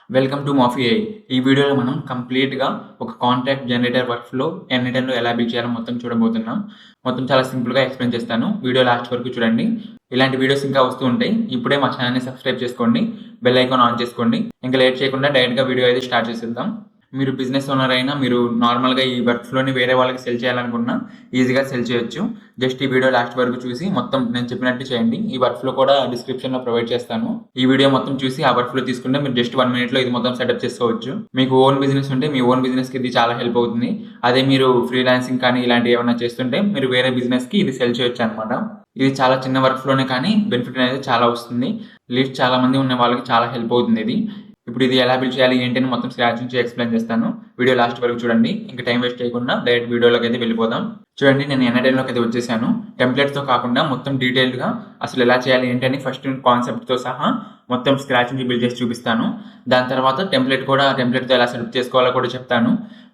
Welcome to మాఫీ AI. ఈ వీడియోలో మనం కంప్లీట్‌గా ఒక కాంటాక్ట్ జనరేటర్ వర్క్‌ఫ్లో ఎన్‌ఎటెన్‌లో ఎలా బిల్డ్ చేయాలో మొత్తం చూడబోతున్నాం. మొత్తం చాలా సింపుల్‌గా ఎక్స్‌ప్లెయిన్ చేస్తాను. వీడియో లాస్ట్ వరకు చూడండి. ఇలాంటి వీడియోస్ ఇంకా వస్తూ ఉంటాయి. ఇప్పుడే మా ఛానెల్‌ని సబ్స్క్రైబ్ చేసుకోండి. బెల్ ఐకాన్ ఆన్ చేసుకోండి. ఇంకా లేట్ చేయకుండా డైరెక్ట్‌గా వీడియో అయితే స్టార్ట్ చేసేద్దాం. మీరు బిజినెస్ ఓనర్ అయినా, మీరు నార్మల్‌గా ఈ వర్క్‌ఫ్లోని వేరే వాళ్ళకి సెల్ చేయాలనుకున్నా ఈజీగా సెల్ చేయొచ్చు. జస్ట్ ఈ వీడియో లాస్ట్ వరకు చూసి మొత్తం నేను చెప్పినట్టు చేయండి. ఈ వర్క్‌ఫ్లో కూడా డిస్క్రిప్షన్‌లో ప్రొవైడ్ చేస్తాను. ఈ వీడియో మొత్తం చూసి ఆ వర్క్‌ఫ్లో తీసుకుంటే మీరు జస్ట్ 1 మినిట్‌లో ఇది మొత్తం సెటప్ చేసుకోవచ్చు. మీకు ఓన్ బిజినెస్ ఉంటే మీ ఓన్ బిజినెస్‌కి ఇది చాలా హెల్ప్ అవుతుంది. అదే మీరు ఫ్రీలాన్సింగ్ కానీ ఇలాంటివి ఏమైనా చేస్తుంటే మీరు వేరే బిజినెస్‌కి ఇది సెల్ చేయొచ్చనమాట. ఇది చాలా చిన్న వర్క్‌ఫ్లోనే కానీ బెనిఫిట్ అనేది చాలా వస్తుంది. లీడ్స్ చాలా మంది ఉన్న వాళ్ళకి చాలా హెల్ప్ అవుతుంది ఇది. ఇప్పుడు ఇది ఎలా బిల్డ్ చేయాలి ఏంటి అని మొత్తం స్క్రాచ్ నుంచి ఎక్స్‌ప్లెయిన్ చేస్తాను. వీడియో లాస్ట్ వరకు చూడండి. ఇంకా టైం వేస్ట్ చేయకుండా డైరెక్ట్ వీడియోలోకి అయితే వెళ్ళిపోదాం. చూడండి, నేను ఎన్‌ఎటెన్‌లోకి అయితే వచ్చేసాను. టెంప్లెట్స్‌తో కాకుండా మొత్తం డీటెయిల్డ్‌గా అసలు ఎలా చేయాలి ఏంటి అని ఫస్ట్ కాన్సెప్ట్‌తో సహా మొత్తం స్క్రాచ్ నుంచి బిల్డ్ చేసి చూపిస్తాను. దాని తర్వాత టెంప్లెట్‌తో ఎలా సెటప్ చేసుకోవాలో కూడా చెప్తాను.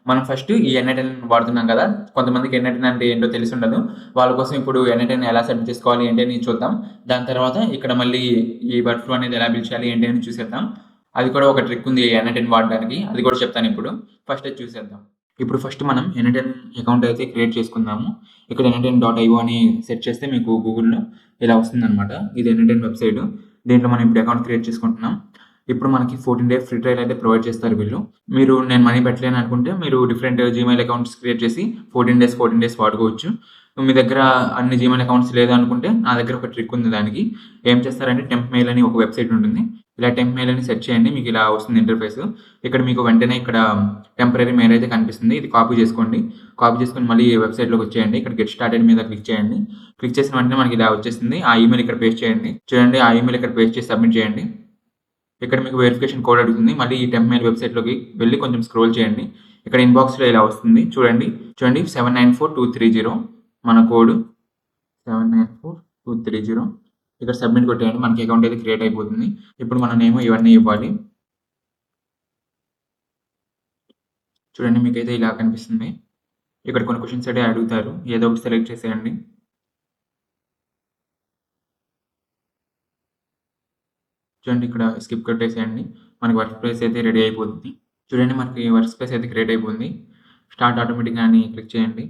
మనం ఫస్ట్ ఈ ఎన్‌ఎటెన్ వాడుతున్నాం కదా! కొంతమందికి ఎన్‌ఎటెన్ అంటే ఏంటో తెలిసుండదు. వాళ్ళ కోసం ఇప్పుడు ఎన్‌ఎటెన్ ఎలా సెటప్ చేసుకోవాలి ఏంటి అని చూద్దాం. దాని తర్వాత ఇక్కడ మళ్ళీ ఈ వర్క్‌ఫ్లో అనేది ఎలా బిల్డ్ చేయాలి ఏంటి అని చూసేద్దాం. అది కూడా ఒక ట్రిక్ ఉంది ఎన్‌ఎటెన్ వాడడానికి. అది కూడా చెప్తాను ఇప్పుడు. ఫస్ట్ అది చూసేద్దాం. ఇప్పుడు ఫస్ట్ మనం ఎన్‌ఎటెన్ అకౌంట్ అయితే క్రియేట్ చేసుకుందాము. ఇక్కడ ఎన్‌ఎటెన్.io అని సెర్చ్ చేస్తే మీకు గూగుల్‌లో ఇలా వస్తుందనమాట. ఇది ఎన్‌ఎటెన్ వెబ్‌సైట్. దీంట్లో మనం ఇప్పుడు అకౌంట్ క్రియేట్ చేసుకుంటున్నాం. ఇప్పుడు మనకి 14 డేస్ ఫ్రీ ట్రయల్ అయితే ప్రొవైడ్ చేస్తారు వీళ్ళు. నేను మనీ పెట్టలేను అనుకుంటే మీరు డిఫరెంట్ జీమెయిల్ అకౌంట్స్ క్రియేట్ చేసి 14 డేస్ వాడుకోవచ్చు. మీ దగ్గర అన్ని జీమెయిల్ అకౌంట్స్ లేదు అనుకుంటే నా దగ్గర ఒక ట్రిక్ ఉంది దానికి. ఏం చేస్తారంటే టెంప్ మెయిల్ అని ఒక వెబ్‌సైట్ ఉంటుంది. ఇలా టెంప్ మెయిల్ అని సెర్చ్ చేయండి. మీకు ఇలా వస్తుంది ఇంటర్ఫేస్. ఇక్కడ మీకు వెంటనే ఇక్కడ టెంపరరీ మెయిల్ అయితే కనిపిస్తుంది. ఇది కాపీ చేసుకోండి. కాపీ చేసుకొని మళ్ళీ వెబ్‌సైట్‌లోకి వచ్చేయండి. ఇక్కడ గెట్ స్టార్టెడ్ మీద క్లిక్ చేయండి. క్లిక్ చేసిన వెంటనే మనకి ఇలా వచ్చేస్తుంది. ఆ ఈమెయిల్ ఇక్కడ పేస్ట్ చేయండి. చూడండి, ఆ ఈమెయిల్ ఇక్కడ పేస్ట్ చేసి సబ్మిట్ చేయండి. ఇక్కడ మీకు వెరిఫికేషన్ కోడ్ అడుగుతుంది. మళ్ళీ ఈ టెంప్ మెయిల్ వెబ్‌సైట్‌లోకి వెళ్ళి కొంచెం స్క్రోల్ చేయండి. ఇక్కడ ఇన్‌బాక్స్‌లో ఇలా వస్తుంది. చూడండి 794230 మన కోడ్ 794230. ఇక్కడ సబ్మిట్ కొట్టేయండి. మనకి అకౌంట్ అయితే క్రియేట్ అయిపోతుంది. ఇప్పుడు మన నేమ్ ఇవన్నీ ఇవ్వాలి. చూడండి, మీకైతే ఇలా కనిపిస్తుంది. ఇక్కడ కొన్ని క్వెషన్స్ అయితే అడుగుతారు. ఏదో ఒకటి సెలెక్ట్ చేసేయండి. చూడండి, ఇక్కడ స్కిప్ కొట్టేసేయండి. మనకి వర్క్ స్పేస్ అయితే రెడీ అయిపోతుంది. చూడండి, మనకి వర్క్ స్పేస్ అయితే క్రియేట్ అయిపోయింది. స్టార్ట్ ఆటోమేటిక్‌గా అని క్లిక్ చేయండి.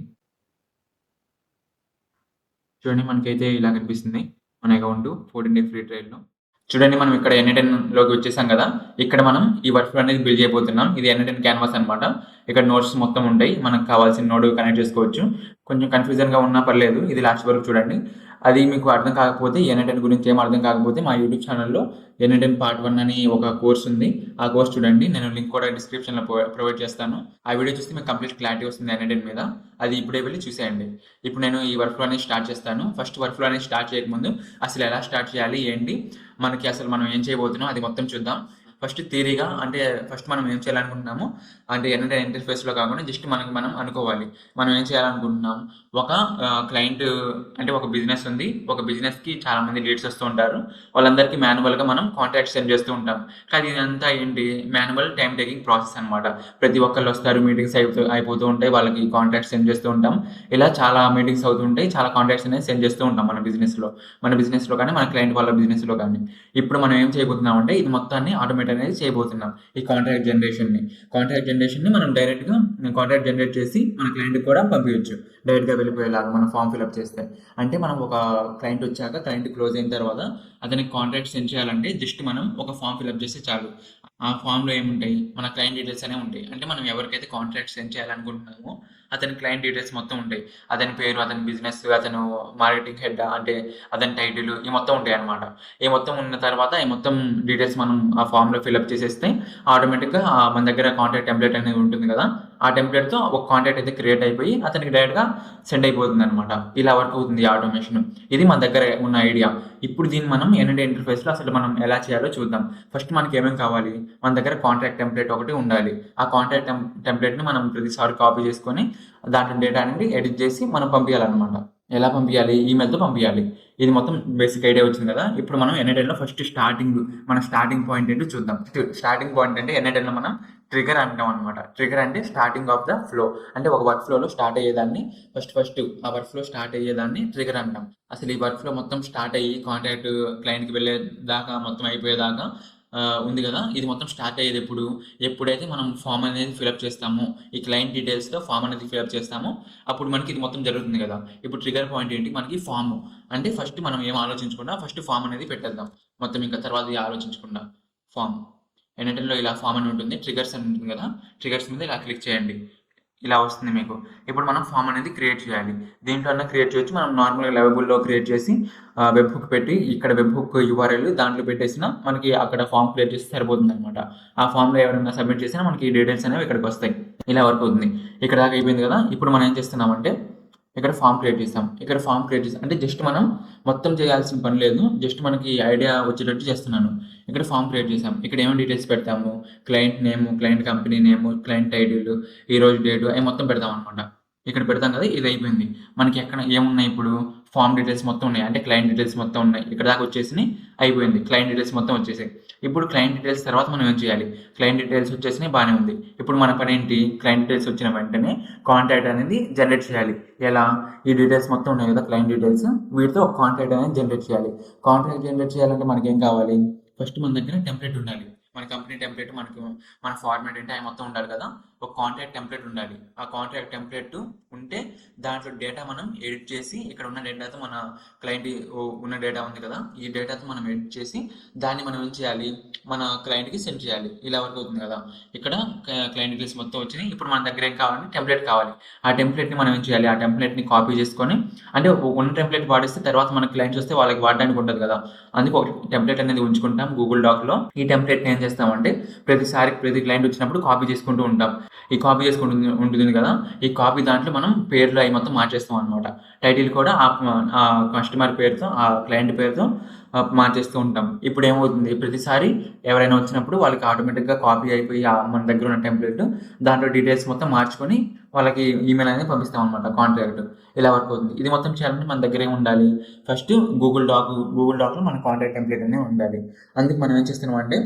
చూడండి, మనకైతే ఇలా కనిపిస్తుంది మన అకౌంట్ 14 డే ఫ్రీ ట్రయల్‌లో. చూడండి, మనం ఇక్కడ ఎన్‌ఎటెన్‌లోకి వచ్చేసాం కదా! ఇక్కడ మనం ఈ వర్క్ ఫ్లో అనేది బిల్డ్ చేయబోతున్నాం. ఇది ఎన్‌ఎటెన్ క్యాన్వాస్ అనమాట. ఇక్కడ నోట్స్ మొత్తం ఉంటాయి. మనకు కావాల్సిన నోడ్ కనెక్ట్ చేసుకోవచ్చు. కొంచెం కన్‌ఫ్యూజన్‌గా ఉన్నా పర్లేదు. ఇది లాస్ట్ వరకు చూడండి. అది మీకు అర్థం కాకపోతే, ఎన్‌ఎటెన్ గురించి ఏం అర్థం కాకపోతే మా యూట్యూబ్ ఛానల్‌లో ఎన్‌ఎటెన్ పార్ట్ 1 అని ఒక కోర్స్ ఉంది. ఆ కోర్స్ చూడండి. నేను లింక్ కూడా డిస్క్రిప్షన్‌లో ప్రొవైడ్ చేస్తాను. ఆ వీడియో చూస్తే మీకు కంప్లీట్ క్లారిటీ వస్తుంది ఎన్‌ఎటెన్ మీద. అది ఇప్పుడే వెళ్లి చూసేయండి. ఇప్పుడు నేను ఈ వర్క్ ఫ్లో అనేది స్టార్ట్ చేస్తాను. ఫస్ట్ వర్క్ ఫ్లో అనేది స్టార్ట్ చేయకముందు అసలు ఎలా స్టార్ట్ చేయాలి ఏంటి, మనకి అసలు మనం ఏం చేయబోతున్నాం అది మొత్తం చూద్దాం. ఫస్ట్ థియరీగా అంటే ఫస్ట్ మనం ఏం చేయాలనుకుంటున్నాము అంటే ఎన్‌ఎటెన్ ఇంటర్ఫేస్‌లో కాకుండా జస్ట్ మనకి మనం అనుకోవాలి. మనం ఏం చేయాలనుకుంటున్నాం, ఒక క్లయింట్ అంటే ఒక బిజినెస్ ఉంది. ఒక బిజినెస్‌కి చాలామంది లీడ్స్ వస్తూ ఉంటారు. వాళ్ళందరికీ మాన్యువల్‌గా మనం కాంట్రాక్ట్స్ సెండ్ చేస్తూ ఉంటాం. కానీ ఇదంతా ఏంటి, మాన్యువల్ టైమ్ టేకింగ్ ప్రాసెస్ అనమాట. ప్రతి ఒక్కళ్ళు వస్తారు, మీటింగ్స్ అయిపోతూ ఉంటాయి. వాళ్ళకి కాంట్రాక్ట్స్ సెండ్ చేస్తూ ఉంటాం. ఇలా చాలా మీటింగ్స్ అవుతూ ఉంటాయి. చాలా కాంట్రాక్ట్స్ అనేది సెండ్ చేస్తూ ఉంటాం మన బిజినెస్‌లో కానీ, మన క్లయింట్ వాళ్ళ బిజినెస్‌లో కానీ. ఇప్పుడు మనం ఏం చేయబోతున్నాం అంటే ఇది మొత్తాన్ని ఆటోమేట్ అనేది చేయబోతున్నాం. ఈ కాంట్రాక్ట్ జనరేషన్‌ని మనం డైరెక్ట్‌గా కాంట్రాక్ట్ జనరేట్ చేసి మన క్లయింట్‌కి కూడా పంపించొచ్చు. డైరెక్ట్‌గా వెళ్ళిపోయేలాగా మనం ఫార్మ్ ఫిలప్ చేస్తే. అంటే మనం ఒక క్లయింట్ వచ్చాక, క్లయింట్ క్లోజ్ అయిన తర్వాత అతనికి కాంట్రాక్ట్ సెండ్ చేయాలంటే జస్ట్ మనం ఒక ఫార్మ్ ఫిలప్ చేస్తే చాలు. ఆ ఫామ్‌లో ఏముంటాయి, మన క్లయింట్ డీటెయిల్స్ అనేవి ఉంటాయి. అంటే మనం ఎవరికైతే కాంట్రాక్ట్ సెండ్ చేయాలనుకుంటున్నామో అతని క్లయింట్ డీటెయిల్స్ మొత్తం ఉంటాయి. అతని పేరు, అతని బిజినెస్, అతను మార్కెటింగ్ హెడ్ అంటే అతని టైటిల్ ఈ మొత్తం ఉంటాయన్నమాట. ఈ మొత్తం ఉన్న తర్వాత ఈ మొత్తం డీటెయిల్స్ మనం ఆ ఫామ్‌లో ఫిలప్ చేసేస్తే ఆటోమేటిక్‌గా మన దగ్గర కాంటాక్ట్ టెంప్లెట్ అనేది ఉంటుంది కదా! ఆ టెంప్లెట్‌తో ఒక కాంటాక్ట్ అయితే క్రియేట్ అయిపోయి అతనికి డైరెక్ట్‌గా సెండ్ అయిపోతుందన్నమాట. ఇలా వర్క్ అవుతుంది ఈ ఆటోమేషన్. ఇది మన దగ్గర ఉన్న ఐడియా. ఇప్పుడు దీన్ని మనం ఎన్‌ఎటెన్ ఇంటర్ఫేస్‌లో అసలు మనం ఎలా చేయాలో చూద్దాం. ఫస్ట్ మనకి ఏమేం కావాలి, మన దగ్గర కాంట్రాక్ట్ టెంప్లెట్ ఒకటి ఉండాలి. ఆ కాంట్రాక్ట్ టెంప్లెట్‌ని మనం ప్రతిసారి కాపీ చేసుకొని దాంట్లో డేటా అనేది ఎడిట్ చేసి మనం పంపించాలన్నమాట. ఎలా పంపించాలి, ఈమెయిల్‌తో పంపించాలి. ఇది మొత్తం బేసిక్ ఐడియా వచ్చింది కదా! ఇప్పుడు మనం ఎన్‌ఎటెన్‌లో ఫస్ట్ మన స్టార్టింగ్ పాయింట్ ఏంటో చూద్దాం. స్టార్టింగ్ పాయింట్ అంటే ఎన్‌ఎటెన్‌లో మనం ట్రిగ్గర్ అంటాం అనమాట. ట్రిగ్గర్ అంటే స్టార్టింగ్ ఆఫ్ ద ఫ్లో. అంటే ఒక వర్క్ ఫ్లోలో స్టార్ట్ అయ్యేదాన్ని ఫస్ట్ ఆ వర్క్ ఫ్లో స్టార్ట్ అయ్యేదాన్ని ట్రిగ్గర్ అంటాం. అసలు ఈ వర్క్ ఫ్లో మొత్తం స్టార్ట్ అయ్యి కాంటాక్ట్ క్లయింట్‌కి వెళ్ళేదాకా మొత్తం అయిపోయేదాకా ఉంది కదా, ఇది మొత్తం స్టార్ట్ అయ్యేది ఎప్పుడైతే మనం ఫామ్ అనేది ఫిలప్ చేస్తామో, ఈ క్లయింట్ డీటెయిల్స్తో ఫామ్ అనేది ఫిలప్ చేస్తామో అప్పుడు మనకి ఇది మొత్తం జరుగుతుంది కదా. ఇప్పుడు ట్రిగర్ పాయింట్ ఏంటి, మనకి ఫామ్ అంటే ఫస్ట్ మనం ఏం ఆలోచించకుండా ఫస్ట్ ఫామ్ అనేది పెట్టేద్దాం మొత్తం, ఇంకా తర్వాత ఇది ఆలోచించకుండా. ఫామ్ ఎన్ఎటెన్లో ఇలా ఫామ్ అని ఉంటుంది, ట్రిగర్స్ అని ఉంటుంది కదా, ట్రిగర్స్ మీద ఇలా క్లిక్ చేయండి, ఇలా వస్తుంది మీకు. ఇప్పుడు మనం ఫామ్ అనేది క్రియేట్ చేయాలి. దీంట్లో అన్న క్రియేట్ చేయొచ్చు, మనం నార్మల్గా లెవబుల్లో క్రియేట్ చేసి వెబ్ హుక్ పెట్టి ఇక్కడ వెబ్ హుక్ యూఆర్ఎల్ దాంట్లో పెట్టేసినా మనకి అక్కడ ఫామ్ క్రియేట్ చేసి సరిపోతుంది అనమాట. ఆ ఫామ్లో ఎవరైనా సబ్మిట్ చేసినా మనకి ఈ డీటెయిల్స్ అనేవి ఇక్కడికి వస్తాయి. ఇలా వర్క్ అవుతుంది. ఇక్కడ దాకా అయిపోయింది కదా. ఇప్పుడు మనం ఏం చేస్తున్నామంటే ఇక్కడ ఫామ్ క్రియేట్ చేస్తాం. ఇక్కడ ఫామ్ క్రియేట్ చేస్తాం అంటే జస్ట్ మనం మొత్తం చేయాల్సిన పని లేదు, జస్ట్ మనకి ఐడియా వచ్చేటట్టు చేస్తున్నాను. ఇక్కడ ఫామ్ క్రియేట్ చేసాం. ఇక్కడ ఏమో డీటెయిల్స్ పెడతాము, client name, client company name, client title, ఈరోజు డేటు అవి మొత్తం పెడతాం అనమాట. ఇక్కడ పెడతాం కదా, ఇది అయిపోయింది. మనకి ఎక్కడ ఏమున్నాయి ఇప్పుడు, ఫామ్ డీటెయిల్స్ మొత్తం ఉన్నాయి, అంటే క్లయింట్ డీటెయిల్స్ మొత్తం ఉన్నాయి. ఇక్కడ దాకా వచ్చేసి అయిపోయింది, క్లయింట్ డీటెయిల్స్ మొత్తం వచ్చేసాయి. ఇప్పుడు క్లయింట్ డీటెయిల్స్ తర్వాత మనం ఏం చేయాలి, క్లయింట్ డీటెయిల్స్ వచ్చేసినాయి, బాగానే ఉంది. ఇప్పుడు మన పని ఏంటి, క్లయింట్ డీటెయిల్స్ వచ్చిన వెంటనే కాంటాక్ట్ అనేది జనరేట్ చేయాలి. ఎలా, ఈ డీటెయిల్స్ మొత్తం ఉన్నాయి కదా క్లయింట్ డీటెయిల్స్, వీటితో ఒక కాంటాక్ట్ అనేది జనరేట్ చేయాలి. కాంటాక్ట్ జనరేట్ చేయాలంటే మనకి ఏం కావాలి, ఫస్ట్ మన దగ్గర టెంప్లెట్ ఉండాలి. మన కంపెనీ టెంప్లెట్, మన ఫార్మాట్ ఏంటి అవి మొత్తం ఉండాలి కదా. ఒక కాంటాక్ట్ టెంప్లెట్ ఉండాలి. ఆ కాంటాక్ట్ టెంప్లెట్ ఉంటే దాంట్లో డేటా మనం ఎడిట్ చేసి, ఇక్కడ ఉన్న డేటాతో మన క్లయింట్ ఉన్న డేటా ఉంది కదా, ఈ డేటాతో మనం ఎడిట్ చేసి దాన్ని మనం ఏం చేయాలి, మన క్లయింట్కి సెండ్ చేయాలి. ఇలా వర్క్ అవుతుంది కదా. ఇక్కడ క్లయింట్ డీటెయిల్స్ మొత్తం వచ్చినాయి. ఇప్పుడు మన దగ్గర ఏం కావాలంటే టెంప్లెట్ కావాలి. ఆ టెంప్లెట్ని మనం ఏం చేయాలి, ఆ టెంప్లెట్ని కాపీ చేసుకొని, అంటే ఉన్న టెంప్లెట్ వాడిస్తే తర్వాత మన క్లయింట్స్ వస్తే వాళ్ళకి వాడడానికి ఉంటుంది కదా, అందుకు ఒక టెంప్లెట్ అనేది ఉంచుకుంటాం గూగుల్ డాక్లో. ఈ టెంప్లెట్ని ఏం చేస్తామంటే ప్రతి క్లయింట్ వచ్చినప్పుడు కాపీ చేసుకుంటూ ఉంటాం. ఈ కాపీ చేసుకుంటూ ఉంటుంది కదా, ఈ కాపీ దాంట్లో మనం పేర్లు అవి మొత్తం మార్చేస్తాం అనమాట. టైటిల్ కూడా ఆ కస్టమర్ పేరుతో, ఆ క్లయింట్ పేరుతో మార్చేస్తూ ఉంటాం. ఇప్పుడు ఏమవుతుంది, ప్రతిసారి ఎవరైనా వచ్చినప్పుడు వాళ్ళకి ఆటోమేటిక్గా కాపీ అయిపోయి మన దగ్గర ఉన్న టెంప్లెట్ దాంట్లో డీటెయిల్స్ మొత్తం మార్చుకొని వాళ్ళకి ఈమెయిల్ అనేది పంపిస్తాం అనమాట, కాంటాక్ట్. ఇలా వర్క్ అవుతుంది. ఇది మొత్తం చేయాలంటే మన దగ్గర ఏమి ఉండాలి, ఫస్ట్ గూగుల్ డాక్లో మన కాంటాక్ట్ టెంప్లెట్ అనేది ఉండాలి. అందుకు మనం ఏం చేస్తున్నాం అంటే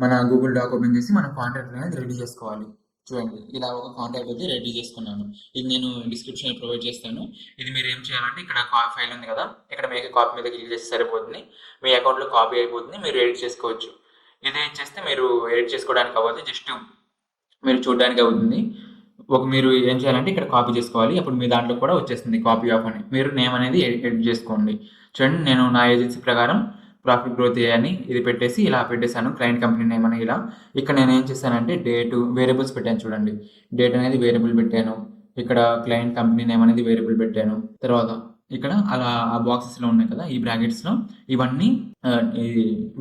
మన గూగుల్ డాక్ ఓపెన్ చేసి మన కాంటాక్ట్ అనేది రెడీ చేసుకోవాలి. చూడండి, ఇలా ఒక కాంటాక్ట్ అయితే రెడీ చేసుకున్నాను. ఇది నేను డిస్క్రిప్షన్లో ప్రొవైడ్ చేస్తాను. ఇది మీరు ఏం చేయాలంటే ఇక్కడ ఫైల్ ఉంది కదా, ఇక్కడ మీకు కాపీ మీద క్లిక్ చేస్తే సరిపోతుంది. మీ అకౌంట్లో కాపీ అయిపోతుంది, మీరు ఎడిట్ చేసుకోవచ్చు. ఇదే చేస్తే మీరు ఎడిట్ చేసుకోవడానికి అవ్వదు, జస్ట్ మీరు చూడడానికి అవుతుంది. మీరు ఏం చేయాలంటే ఇక్కడ కాపీ చేసుకోవాలి. అప్పుడు మీ దాంట్లో కూడా వచ్చేస్తుంది కాపీ ఆఫ్ అని. మీరు నేమ్ అనేది ఎడిట్ చేసుకోండి. చూడండి, నేను నా ఏజెన్సీ ప్రకారం ప్రాఫిట్ గ్రోత్ అని ఇది పెట్టేసి ఇలా పెట్టేశాను, క్లయింట్ కంపెనీ నేమ్ అని. ఇలా ఇక్కడ నేను ఏం చేశానంటే డేటు వేరియబుల్స్ పెట్టాను. చూడండి, డేట్ అనేది వేరియబుల్ పెట్టాను, ఇక్కడ క్లయింట్ కంపెనీ నేమ్ అనేది వేరియబుల్ పెట్టాను. తర్వాత ఇక్కడ అలా ఆ బాక్సెస్లో ఉన్నాయి కదా, ఈ బ్రాకెట్స్లో ఇవన్నీ ఈ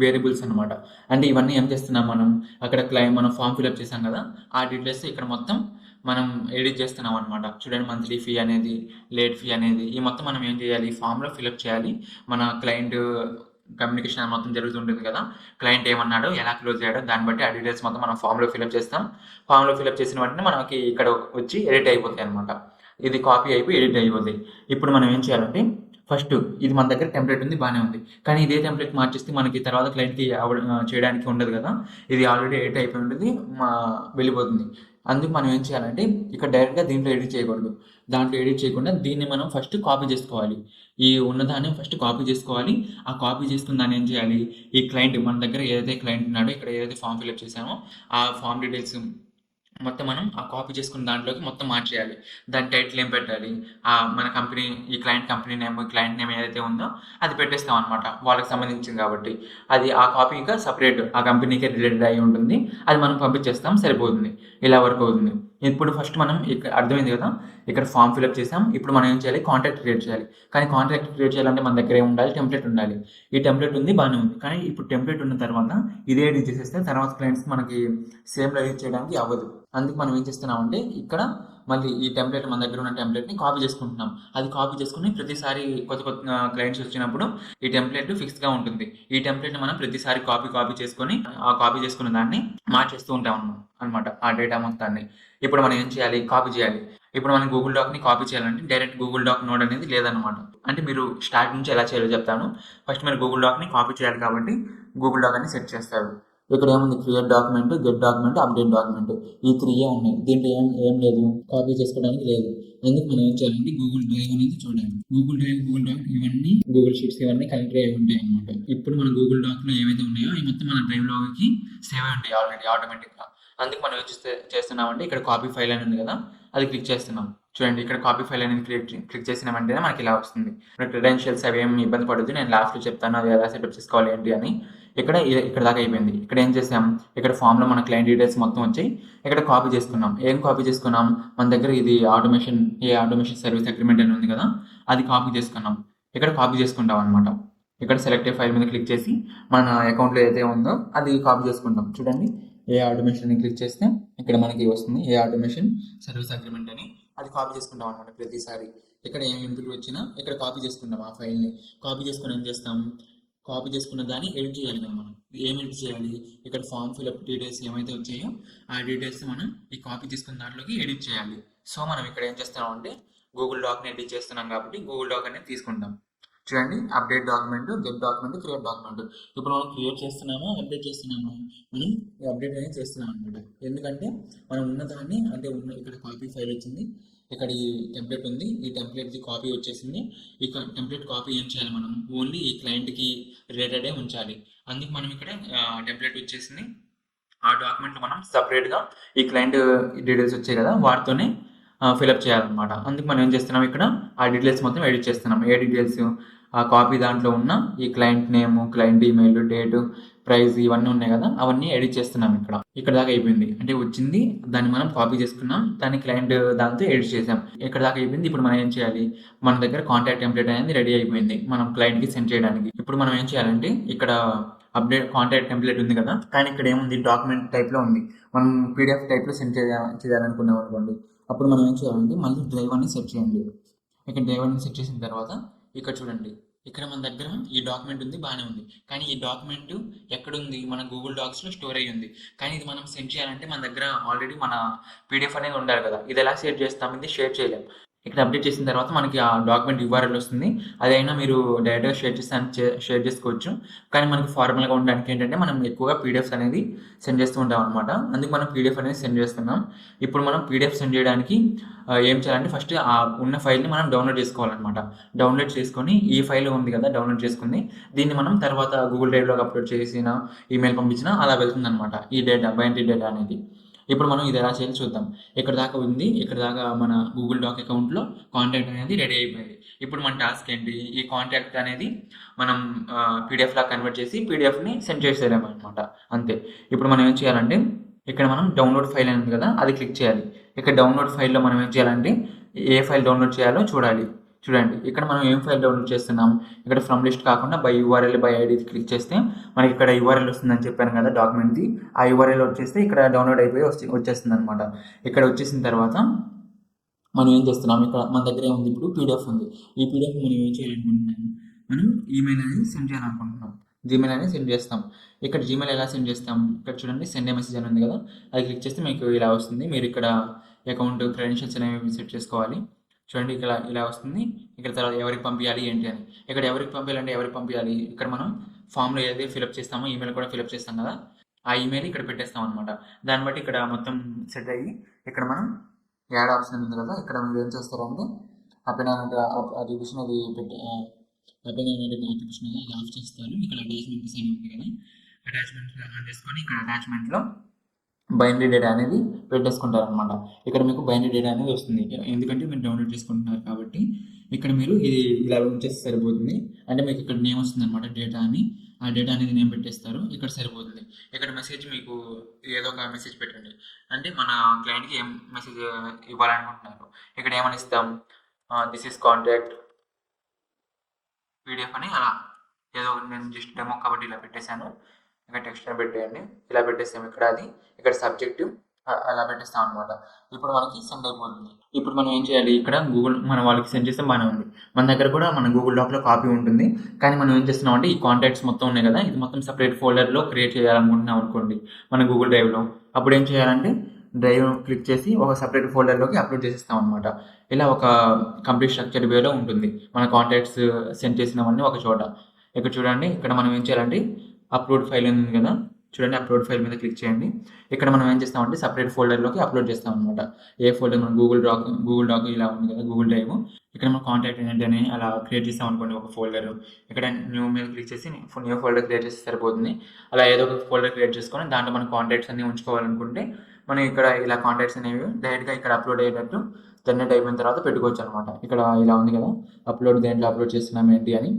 వేరియబుల్స్ అనమాట. అంటే ఇవన్నీ ఏం చేస్తున్నాం మనం, అక్కడ మనం ఫామ్ ఫిల్అప్ చేసాం కదా, ఆ డీటెయిల్స్ ఇక్కడ మొత్తం మనం ఎడిట్ చేస్తున్నాం అనమాట. చూడండి, మంత్లీ ఫీ అనేది, లేట్ ఫీ అనేది, ఈ మొత్తం మనం ఏం చేయాలి, ఫామ్లో ఫిల్అప్ చేయాలి. మన క్లయింట్ కమ్యూనికేషన్ మొత్తం జరుగుతుంటుంది కదా, క్లయింట్ ఏమన్నాడో, ఎలా క్లోజ్ చేయడో, దాన్ని బట్టి ఆ డీటెయిల్స్ మొత్తం మనం ఫామ్లో ఫిల్అప్ చేస్తాం. ఫామ్లో ఫిల్అప్ చేసిన వెంటనే మనకి ఇక్కడ వచ్చి ఎడిట్ అయిపోతాయి అనమాట. ఇది కాపీ అయిపోయి ఎడిట్ అయిపోతాయి. ఇప్పుడు మనం ఏం చేయాలంటే ఫస్ట్ ఇది మన దగ్గర టెంప్లెట్ ఉంది, బాగానే ఉంది, కానీ ఇదే టెంప్లెట్ మార్చేస్తే మనకి తర్వాత క్లయింట్కి చేయడానికి ఉండదు కదా, ఇది ఆల్రెడీ ఎడిట్ అయిపోయి ఉంటుంది, వెళ్ళిపోతుంది. అందుకు మనం ఏం చేయాలంటే ఇక్కడ డైరెక్ట్గా దీంట్లో ఎడిట్ చేయకూడదు. దాంట్లో ఎడిట్ చేయకుండా దీన్ని మనం ఫస్ట్ కాపీ చేసుకోవాలి. ఈ ఉన్నదాన్ని ఫస్ట్ కాపీ చేసుకోవాలి. ఆ కాపీ చేసుకున్న దాన్ని ఏం చేయాలి, ఈ క్లయింట్ మన దగ్గర ఏదైతే క్లయింట్ ఉన్నాడో, ఇక్కడ ఏదైతే ఫామ్ ఫిల్అప్ చేసామో ఆ ఫామ్ డీటెయిల్స్ మొత్తం మనం ఆ కాపీ చేసుకున్న దాంట్లోకి మొత్తం మార్చేయాలి. దాని టైటిల్ ఏం పెట్టాలి, మన కంపెనీ, ఈ client company name, client name ఏదైతే ఉందో అది పెట్టేస్తాం అనమాట, వాళ్ళకి సంబంధించింది కాబట్టి. అది ఆ కాపీ ఇంకా సపరేట్ ఆ కంపెనీకే రిలేటెడ్ అయి ఉంటుంది, అది మనం పంపించేస్తాం, సరిపోతుంది. ఇలా వర్క్ అవుతుంది. ఇప్పుడు ఫస్ట్ మనం ఇక్కడ అర్థమైంది కదా, ఇక్కడ ఫామ్ ఫిల్అప్ చేసాం. ఇప్పుడు మనం ఏం చేయాలి, కాంటాక్ట్ క్రియేట్ చేయాలి. కానీ కాంటాక్ట్ క్రియేట్ చేయాలంటే మన దగ్గర ఏం ఉండాలి, టెంప్లెట్ ఉండాలి. ఈ టెంప్లెట్ ఉంది, బాగానే ఉంది, కానీ ఇప్పుడు టెంప్లెట్ ఉన్న తర్వాత ఇదే ఎడిట్ చేసేస్తే తర్వాత క్లయింట్స్ మనకి సేమ్లో ఎడిట్ చేయడానికి అవ్వదు. అందుకు మనం ఏం చేస్తున్నామంటే ఇక్కడ మళ్ళీ ఈ టెంప్లెట్, మన దగ్గర ఉన్న టెంప్లెట్ని కాపీ చేసుకుంటున్నాం. అది కాపీ చేసుకుని ప్రతిసారి కొత్త క్లయింట్స్ వచ్చినప్పుడు ఈ టెంప్లెట్ ఫిక్స్గా ఉంటుంది. ఈ టెంప్లెట్ని మనం ప్రతిసారి కాపీ చేసుకొని ఆ కాపీ చేసుకున్న దాన్ని మార్చేస్తూ ఉంటాం అనమాట, ఆ డేటా మొత్తాన్ని. ఇప్పుడు మనం ఏం చేయాలి, కాపీ చేయాలి. ఇప్పుడు మనం గూగుల్ డాక్ని కాపీ చేయాలంటే డైరెక్ట్ గూగుల్ డాక్ నోడ్ అనేది లేదనమాట. అంటే మీరు స్టార్ట్ నుంచి ఎలా చేయాలో చెప్తాను. ఫస్ట్ మీరు గూగుల్ డాక్ని కాపీ చేయాలి కాబట్టి గూగుల్ డాక్ అని సెట్ చేస్తారు. ఇక్కడ ఏముంది create document, get document, update document, ఈ 3 ఉన్నాయి. దీంట్లో ఏం లేదు, కాపీ చేసుకోవడానికి లేదు. ఎందుకు మనం ఏం చేయాలంటే గూగుల్ డ్రైవ్ అనేది చూడాలి. గూగుల్ డ్రైవ్, గూగుల్ డాక్ ఇవన్నీ గూగుల్ షీట్స్ ఇవన్నీ కనెక్ట్ అయి ఉంటాయి అనమాట. ఇప్పుడు మన గూగుల్ డాక్ లో ఏవైతే ఉన్నాయో అవి మొత్తం మన డ్రైవ్ లోకి సేవ్ అయి ఉంటాయి ఆల్రెడీ ఆటోమేటిక్ గా. అందుకు మనం ఏం చేస్తున్నామంటే ఇక్కడ కాపీ ఫైల్ అని ఉంది కదా, అది క్లిక్ చేస్తున్నాం. చూడండి ఇక్కడ కాపీ ఫైల్ అనేది క్లిక్ చేసిన వెంటనే మనకి ఇలా వస్తుంది. క్రెడెన్షియల్స్ అవి ఏమి ఇబ్బంది పడుతుంది, నేను లాస్ట్ లో చెప్తాను అది ఎలా సెటప్ చేసుకోవాలి ఏంటి అని. ఇక్కడ దాకా అయిపోయింది. ఇక్కడ ఏం చేసాం, ఇక్కడ ఫామ్ లో మన క్లయింట్ డీటెయిల్స్ మొత్తం వచ్చాయి. ఇక్కడ కాపీ చేసుకున్నాం. ఏం కాపీ చేసుకున్నాం, మన దగ్గర ఇది ఆటోమేషన్ సర్వీస్ అగ్రిమెంట్ అని ఉంది కదా, అది కాపీ చేసుకున్నాం. ఇక్కడ కాపీ చేసుకుంటాం అనమాట. ఇక్కడ సెలెక్ట్ ఫైల్ మీద క్లిక్ చేసి మన అకౌంట్లో ఏదైతే ఉందో అది కాపీ చేసుకుంటాం. చూడండి ఏ ఆటోమేషన్ అని క్లిక్ చేస్తే ఇక్కడ మనకి వస్తుంది ఏ ఆటోమేషన్ సర్వీస్ అగ్రిమెంట్ అని, అది కాపీ చేసుకుంటాం అనమాట. ప్రతిసారి ఇక్కడ ఏం ఇన్పుట్ వచ్చినా ఇక్కడ కాపీ చేసుకుంటాం. ఆ ఫైల్ని కాపీ చేసుకుని ఏం చేస్తాం, కాపీ చేసుకున్న దాన్ని ఎడిట్ చేయాలి కదా మనం. ఏం ఎడిట్ చేయాలి, ఇక్కడ ఫామ్ ఫిల్అప్ డీటెయిల్స్ ఏమైతే వచ్చాయో ఆ డీటెయిల్స్ మనం ఈ కాపీ చేసుకున్న దాంట్లోకి ఎడిట్ చేయాలి. సో మనం ఇక్కడ ఏం చేస్తున్నాం అంటే గూగుల్ డాక్ని ఎడిట్ చేస్తున్నాం కాబట్టి గూగుల్ డాక్ అనేది తీసుకుంటాం. చూడండి update document, get document, create document. ఇప్పుడు మనం క్రియేట్ చేస్తున్నాము, అప్డేట్ చేస్తున్నాము, మనం అప్డేట్ అనేది చేస్తున్నాం అనమాట. ఎందుకంటే మనం ఉన్న దాన్ని అంటే ఇక్కడ కాపీ ఫైల్ వచ్చింది, ఇక్కడ ఈ టెంప్లెట్ ఉంది, ఈ టెంప్లెట్ది కాపీ వచ్చేసింది. ఈ టెంప్లెట్ కాపీ ఏం చేయాలి, మనం ఓన్లీ ఈ క్లయింట్కి రిలేటెడే ఉంచాలి. అందుకు మనం ఇక్కడ టెంప్లెట్ వచ్చేసింది, ఆ డాక్యుమెంట్లో మనం సపరేట్గా ఈ క్లయింట్ డీటెయిల్స్ వచ్చాయి కదా వాటితోనే ఫిల్అప్ చేయాలన్నమాట. అందుకు మనం ఏం చేస్తున్నాం, ఇక్కడ ఆ డీటెయిల్స్ మొత్తం ఎడిట్ చేస్తున్నాం. ఏ డీటెయిల్స్, ఆ కాపీ దాంట్లో ఉన్న ఈ client name, client email, date, price ఇవన్నీ ఉన్నాయి కదా, అవన్నీ ఎడిట్ చేస్తున్నాం. ఇక్కడ దాకా అయిపోయింది. అంటే వచ్చింది, దాన్ని మనం కాపీ చేసుకున్నాం, దాన్ని క్లయింట్ దాంతో ఎడిట్ చేసాం. ఇక్కడ దాకా అయిపోయింది. ఇప్పుడు మనం ఏం చేయాలి, మన దగ్గర కాంటాక్ట్ టెంప్లెట్ అనేది రెడీ అయిపోయింది మనం క్లయింట్కి సెండ్ చేయడానికి. ఇప్పుడు మనం ఏం చేయాలంటే ఇక్కడ అప్డేట్ కాంటాక్ట్ టెంప్లెట్ ఉంది కదా, కానీ ఇక్కడ ఏముంది డాక్యుమెంట్ టైప్లో ఉంది. మనం పీడిఎఫ్ టైప్లో సెండ్ చేయాలనుకున్నాం అనుకోండి, అప్పుడు మనం ఏం చేయాలంటే మళ్ళీ డ్రైవ్ అని సెట్ చేయండి. ఇక్కడ డ్రైవ్ అని సెట్ చేసిన తర్వాత ఇక్కడ చూడండి, ఇక్కడ మన దగ్గర ఈ డాక్యుమెంట్ ఉంది, బాగానే ఉంది. కానీ ఈ డాక్యుమెంట్ ఎక్కడుంది, మన గూగుల్ డాక్స్లో స్టోర్ అయ్యి ఉంది. కానీ ఇది మనం సెండ్ చేయాలంటే మన దగ్గర ఆల్రెడీ మన పీడిఎఫ్ అనేది ఉండాలి కదా, ఇది ఎలా షేర్ చేస్తాం, ఇది షేర్ చేయలేం. ఇక్కడ అప్డేట్ చేసిన తర్వాత మనకి ఆ డాక్యుమెంట్ URL వస్తుంది. అదైనా మీరు డైరెక్ట్గా షేర్ చేసుకోవచ్చు. కానీ మనకి ఫార్మల్గా ఉండడానికి ఏంటంటే మనం ఎక్కువగా పీడిఎఫ్స్ అనేది సెండ్ చేస్తూ ఉంటాం అనమాట. అందుకు మనం పీడిఎఫ్ అనేది సెండ్ చేస్తున్నాం. ఇప్పుడు మనం పీడిఎఫ్ సెండ్ చేయడానికి ఏం చేయాలంటే ఫస్ట్ ఆ ఉన్న ఫైల్ని మనం డౌన్లోడ్ చేసుకోవాలన్నమాట. డౌన్లోడ్ చేసుకొని ఈ ఫైల్ ఉంది కదా డౌన్లోడ్ చేసుకుంది, దీన్ని మనం తర్వాత గూగుల్ డ్రైవ్లోకి అప్లోడ్ చేసిన, ఈమెయిల్ పంపించినా అలా వెళ్తుంది అనమాట ఈ డేటా, బైనరీ డేటా అనేది. ఇప్పుడు మనం ఇది ఎలా చేయాలి చూద్దాం. ఇక్కడ దాకా ఉంది, ఇక్కడ దాకా మన గూగుల్ డాక్ అకౌంట్లో కాంటాక్ట్ అనేది రెడీ అయిపోయింది. ఇప్పుడు మన టాస్క్ ఏంటి, ఈ కాంటాక్ట్ అనేది మనం పీడిఎఫ్లా కన్వర్ట్ చేసి పీడిఎఫ్ని సెండ్ చేసేయలేము అనమాట. అంతే. ఇప్పుడు మనం ఏం చేయాలంటే ఇక్కడ మనం డౌన్లోడ్ ఫైల్ అనేది కదా, అది క్లిక్ చేయాలి. ఇక్కడ డౌన్లోడ్ ఫైల్లో మనం ఏం చేయాలంటే ఏ ఫైల్ డౌన్లోడ్ చేయాలో చూడాలి. చూడండి ఇక్కడ మనం ఏం ఫైల్ డౌన్లోడ్ చేస్తున్నాం, ఇక్కడ ఫ్రమ్ లిస్ట్ కాకుండా by URL by ID click చేస్తే మనకి ఇక్కడ URL వస్తుందని చెప్పాను కదా డాక్యుమెంట్ది, ఆ URL వచ్చేస్తే ఇక్కడ డౌన్లోడ్ అయిపోయి వచ్చేస్తుంది అనమాట. ఇక్కడ వచ్చేసిన తర్వాత మనం ఏం చేస్తున్నాం, ఇక్కడ మన దగ్గర ఏముంది, ఇప్పుడు పీడిఎఫ్ ఉంది. ఈ పీడిఎఫ్ మనం ఏం చేయాలనుకుంటున్నాం, మనం ఈమెయిల్ అనేది సెండ్ చేయాలనుకుంటున్నాం. జీమెయిల్ అనేది సెండ్ చేస్తాం. ఇక్కడ జీమెయిల్ ఎలా సెండ్ చేస్తాం, ఇక్కడ చూడండి సెండ్ ఏ మెసేజ్ అని ఉంది కదా, అది క్లిక్ చేస్తే మీకు ఇలా వస్తుంది. మీరు ఇక్కడ అకౌంట్ క్రెడెన్షియల్స్ అనేవి సెట్ చేసుకోవాలి. చూడండి ఇక్కడ ఇలా వస్తుంది. ఇక్కడ తర్వాత ఎవరికి పంపించాలి ఏంటి అని, ఇక్కడ ఎవరికి పంపించాలంటే ఎవరికి పంపించాలి, ఇక్కడ మనం ఫామ్లో ఏదైతే ఫిల్అప్ చేస్తామో ఈమెయిల్ కూడా ఫిల్అప్ చేస్తాం కదా, ఆ ఈమెయిల్ ఇక్కడ పెట్టేస్తాం అనమాట. దాన్ని బట్టి ఇక్కడ మొత్తం సెట్ అయ్యి ఇక్కడ మనం యాడ్ ఆప్షన్ ఉంది కదా, ఇక్కడ మీరు ఏం చేస్తారంటే అప్లికేషన్ అది పెట్టి అప్లికేషన్ అది ఆఫ్ చేస్తారు. ఇక్కడ అటాచ్మెంట్స్ అని ఉంది కదా, అటాచ్మెంట్స్ ఆన్ చేసుకొని ఇక్కడ అటాచ్మెంట్లో బైనరీ డేటా అనేది పెట్టేసుకుంటారు అనమాట. ఇక్కడ మీకు బైనరీ డేటా అనేది వస్తుంది, ఎందుకంటే మీరు డౌన్లోడ్ చేసుకుంటున్నారు కాబట్టి. ఇక్కడ మీరు ఇది ఇలా ఉంచేస్తే సరిపోతుంది. అంటే మీకు ఇక్కడ నేమ్ వస్తుంది అనమాట, డేటా అని. ఆ డేటా అనేది నేమ్ పెట్టేస్తారు, ఇక్కడ సరిపోతుంది. ఇక్కడ మెసేజ్ మీకు ఏదో ఒక మెసేజ్ పెట్టండి, అంటే మన క్లయింట్కి ఏం మెసేజ్ ఇవ్వాలనుకుంటున్నారు. ఇక్కడ ఏమని ఇస్తాం, దిస్ ఈస్ కాంటాక్ట్ పీడిఎఫ్ అని అలా ఏదో నేను జస్ట్ డెమో కాబట్టి ఇలా పెట్టేశాను. ఇక్కడ టెక్స్ట్ పెట్టేయండి, ఇలా పెట్టేస్తాం. ఇక్కడ అది ఇక్కడ సబ్జెక్టు అలా పెట్టేస్తాం అనమాట. ఇప్పుడు మనకి సెండ్ అయిపోతుంది. ఇప్పుడు మనం ఏం చేయాలి, ఇక్కడ గూగుల్ మన వాళ్ళకి సెండ్ చేస్తే బాగానే ఉంది. మన దగ్గర కూడా మన గూగుల్ డాక్లో కాపీ ఉంటుంది. కానీ మనం ఏం చేస్తున్నాం అంటే ఈ కాంటాక్ట్స్ మొత్తం ఉన్నాయి కదా, ఇది మొత్తం సపరేట్ ఫోల్డర్లో క్రియేట్ చేయాలనుకుంటున్నాం అనుకోండి మన గూగుల్ డ్రైవ్లో. అప్పుడు ఏం చేయాలంటే డ్రైవ్ క్లిక్ చేసి ఒక సపరేట్ ఫోల్డర్లోకి అప్లోడ్ చేసేస్తాం అనమాట. ఇలా ఒక కంప్లీట్ స్ట్రక్చర్ వేలో ఉంటుంది మన కాంటాక్ట్స్ సెండ్ చేసినవన్నీ ఒక చోట. ఇక్కడ చూడండి, ఇక్కడ మనం ఏం చేయాలంటే అప్లోడ్ ఫైల్ ఉంది కదా, చూడండి అప్లోడ్ ఫైల్ మీద క్లిక్ చేయండి. ఇక్కడ మనం ఏం చేస్తామంటే సెపరేట్ ఫోల్డర్‌లోకి అప్లోడ్ చేస్తామనమాట. ఏ ఫోల్డర్ మనం గూగుల్ డాక్ ఇలా ఉంది కదా! Google drive. ఇక్కడ మనం కాంటాక్ట్ ఏంటని అలా క్రియేట్ చేసామనుకోండి ఒక ఫోల్డరు. ఇక్కడ న్యూ మీద క్లిక్ చేసి న్యూ ఫోల్డర్ క్రియేట్ చేస్తే సరిపోతుంది. అలా ఏదో ఒక ఫోల్డర్ క్రియేట్ చేసుకొని దాంట్లో మన కాంటాక్ట్స్ అన్నీ ఉంచుకోవాలనుకుంటే మనం ఇక్కడ ఇలా కాంటాక్ట్స్ అనేవి డైరెక్ట్‌గా ఇక్కడ అప్లోడ్ అయ్యేటట్టు జనరేట్ అయిపోయిన తర్వాత పెట్టుకోవచ్చనమాట. ఇక్కడ ఇలా ఉంది కదా! దేంట్లో అప్లోడ్ చేస్తున్నాం ఏంటి అని.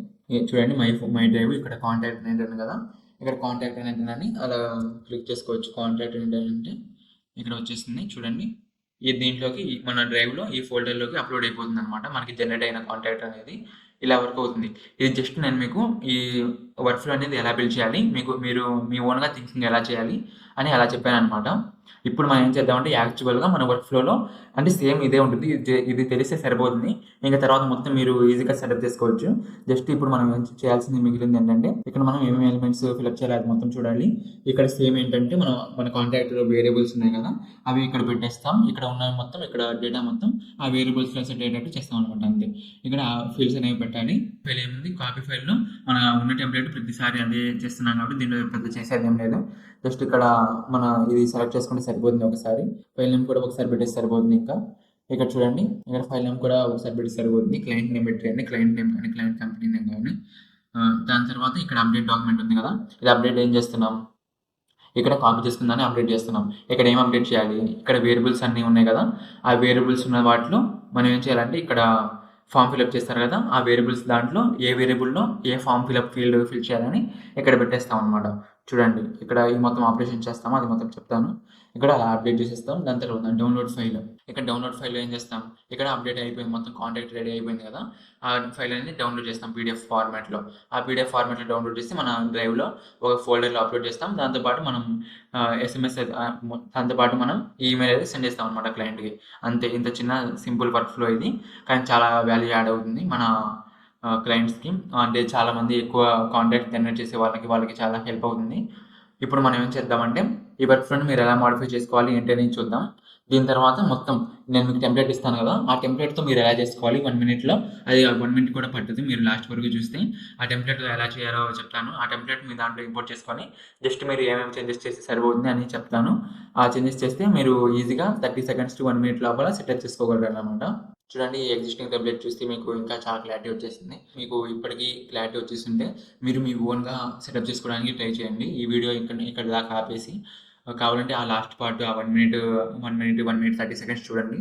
చూడండి మై డ్రైవ్ ఇక్కడ కాంటాక్ట్ ఏంటని కదా! ఇక్కడ కాంటాక్ట్ అని అలా క్లిక్ చేసుకోవచ్చు. కాంటాక్ట్ ఏంటంటే ఇక్కడ వచ్చేసింది చూడండి. దీంట్లోకి మన డ్రైవ్‌లో ఈ ఫోల్డర్‌లోకి అప్లోడ్ అయిపోతుందనమాట. మనకి జనరేట్ అయిన కాంటాక్ట్ అనేది ఇలా వర్క్ అవుతుంది. ఇది జస్ట్ నేను మీకు ఈ వర్క్ ఫ్లో అనేది ఎలా బిల్డ్ చేయాలి, మీరు మీ ఓన్‌గా థింకింగ్ ఎలా చేయాలి అని అలా చెప్పాననమాట. ఇప్పుడు మనం ఏం చేద్దామంటే యాక్చువల్‌గా మన వర్క్ ఫ్లోలో అంటే సేమ్ ఇదే ఉంటుంది. ఇది తెలిస్తే సరిపోతుంది. ఇంక తర్వాత మొత్తం మీరు ఈజీగా సెటప్ చేసుకోవచ్చు. జస్ట్ ఇప్పుడు మనం ఏం చేయాల్సింది మిగిలింది ఏంటంటే ఇక్కడ మనం ఏమేమి ఎలిమెంట్స్ ఫిలప్ చేయాలి అది మొత్తం చూడాలి. ఇక్కడ సేమ్ ఏంటంటే మన కాంటాక్ట్‌లో వేరియబుల్స్ ఉన్నాయి కదా! అవి ఇక్కడ పెట్టేస్తాం. ఇక్కడ ఉన్నవి మొత్తం ఇక్కడ డేటా మొత్తం ఆ వేరియబుల్స్‌లో సెట్ అయ్యేటట్టు చేస్తామనమాట అంతే. ఇక్కడ ఫీల్డ్స్ అనేవి పెట్టాలి. ఫైల్ ఏముంది కాపీ ఫైల్‌లో మన ఉన్న టెంప్లెట్ ప్రతిసారి అదే చేస్తున్నాం కాబట్టి దీంట్లో పెద్ద చేసేది ఏం లేదు. జస్ట్ ఇక్కడ మన ఇది సెలెక్ట్ చేసుకుంటే సరిపోతుంది ఒకసారి. ఫైల్ నేమ్ కూడా ఒకసారి పెట్టేస్తే సరిపోతుంది ఇంకా. ఇక్కడ చూడండి ఇక్కడ ఫైల్ నేమ్ కూడా ఒకసారి పెడితే సరిపోతుంది. క్లయింట్ నేమ్ పెట్టేయండి. క్లయింట్ నేమ్ కానీ క్లయింట్ కంపెనీ నేమ్ కానీ. దాని తర్వాత ఇక్కడ అప్డేట్ డాక్యుమెంట్ ఉంది కదా! ఇది అప్డేట్ ఏం చేస్తున్నాం ఇక్కడ కాపీ చేసుకుందాన్ని అప్డేట్ చేస్తున్నాం. ఇక్కడ ఏం అప్డేట్ చేయాలి ఇక్కడ వేరియబుల్స్ అన్నీ ఉన్నాయి కదా! ఆ వేరియబుల్స్ ఉన్న వాటిలో మనం ఏం చేయాలంటే ఇక్కడ ఫామ్ ఫిలప్ చేస్తారు కదా! ఆ వేరియబుల్స్ దాంట్లో ఏ వేరియబుల్‌లో ఏ ఫామ్ ఫీల్డ్ ఫిల్ చేయాలని ఇక్కడ పెట్టేస్తాం అనమాట. చూడండి ఇక్కడ ఈ మొత్తం ఆపరేషన్ చేస్తాము అది మొత్తం చెప్తాను. ఇక్కడ అలా అప్డేట్ చేసేస్తాం. దాని తర్వాత డౌన్లోడ్ ఫైల్. ఇక్కడ డౌన్లోడ్ ఫైల్‌లో ఏం చేస్తాం ఇక్కడ అప్డేట్ అయిపోయింది మొత్తం కాంటాక్ట్ రెడీ అయిపోయింది కదా! ఆ ఫైల్ అనేది డౌన్లోడ్ చేస్తాం పీడీఎఫ్ ఫార్మాట్‌లో. ఆ పీడీఎఫ్ ఫార్మాట్‌లో డౌన్లోడ్ చేసి మన డ్రైవ్‌లో ఒక ఫోల్డర్‌లో అప్లోడ్ చేస్తాం. దాంతో పాటు మనం ఎస్ఎంఎస్ దాంతో పాటు మనం ఈమెయిల్ అయితే సెండ్ చేస్తాం అనమాట క్లయింట్‌కి. అంతే ఇంత చిన్న సింపుల్ వర్క్ ఫ్లో ఇది. కానీ చాలా వాల్యూ యాడ్ అవుతుంది మన క్లయింట్స్‌కి. అంటే చాలామంది ఎక్కువ కాంటాక్ట్ జనరేట్ చేసే వాళ్ళకి చాలా హెల్ప్ అవుతుంది. ఇప్పుడు మనం ఏం చేద్దామంటే ఈ వర్క్ ఫ్లోని మీరు ఎలా మోడిఫై చేసుకోవాలి ఏంటి అనేది చూద్దాం. దీని తర్వాత మొత్తం నేను మీకు టెంప్లెట్ ఇస్తాను కదా! ఆ టెంప్లెట్‌తో మీరు ఎలా చేసుకోవాలి 1 మినిట్‌లో. అది 1 మినిట్ కూడా పట్టదు. మీరు లాస్ట్ వరకు చూస్తే ఆ టెంప్లెట్‌తో ఎలా చేయాలో చెప్తాను. ఆ టెంప్లెట్ మీ దాంట్లో ఇంపోర్ట్ చేసుకొని జస్ట్ మీరు ఏమేమి చేంజెస్ చేస్తే సరిపోతుంది అని చెప్తాను. ఆ చేంజెస్ చేస్తే మీరు ఈజీగా 30 సెకండ్స్ టు 1 మినిట్ లోపల సెటప్ చేసుకోగలరనమాట. చూడండి ఈ ఎగ్జిస్టింగ్ టెంప్లెట్ చూస్తే మీకు ఇంకా చాలా క్లారిటీ వచ్చేసింది. మీకు ఇప్పటికీ క్లారిటీ వచ్చేసుంటే మీరు మీ ఓన్‌గా సెటప్ చేసుకోవడానికి ట్రై చేయండి. ఈ వీడియో ఇక్కడ దాకా ఆపేసి కావాలంటే ఆ లాస్ట్ పార్ట్ ఆ 1 మినిట్ 1 మినిట్ 30 సెకండ్స్ చూడండి.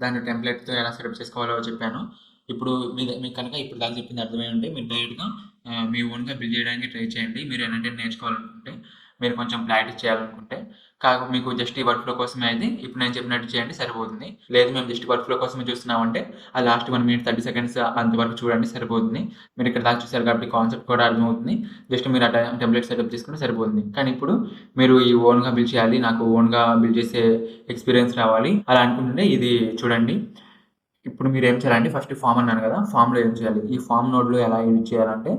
దాన్ని టెంప్లెట్‌తో ఎలా సెటప్ చేసుకోవాలో చెప్పాను. ఇప్పుడు మీకు కనుక ఇప్పుడు దాకా చెప్పింది అర్థమై ఉంటే మీరు డైరెక్ట్‌గా మీ ఓన్‌గా బిల్డ్ చేయడానికి ట్రై చేయండి. మీరు ఎన్ఎన్‌టెన్ నేర్చుకోవాలనుకుంటే, మీరు కొంచెం ప్రాక్టీస్ చేయాలనుకుంటే. మీకు జస్ట్ ఈ వర్క్ ఫ్లో కోసమే అయితే ఇప్పుడు నేను చెప్పినట్టు చేయండి సరిపోతుంది. లేదు మేము జస్ట్ వర్క్ ఫ్లో కోసమే చూస్తున్నామంటే ఆ లాస్ట్ 1 మినిట్ 30 సెకండ్స్ అంతవరకు చూడండి సరిపోతుంది. మీరు ఇక్కడ దాకా చూసారు కాబట్టి కాన్సెప్ట్ కూడా అర్థమవుతుంది. జస్ట్ మీరు ఆ టెంప్లెట్ సెటప్ చేసుకుంటే సరిపోతుంది. కానీ ఇప్పుడు మీరు ఈ ఓన్‌గా బిల్డ్ చేయాలి. నాకు ఓన్‌గా బిల్డ్ చేసే ఎక్స్పీరియన్స్ రావాలి అలా అనుకుంటుంటే ఇది చూడండి. ఇప్పుడు మీరు ఏం చేయాలంటే ఫస్ట్ ఫామ్ అన్నాను కదా! ఫామ్‌లో ఏం చేయాలి? ఈ ఫామ్ నోడ్‌లో ఎలా ఎడిట్ చేయాలంటే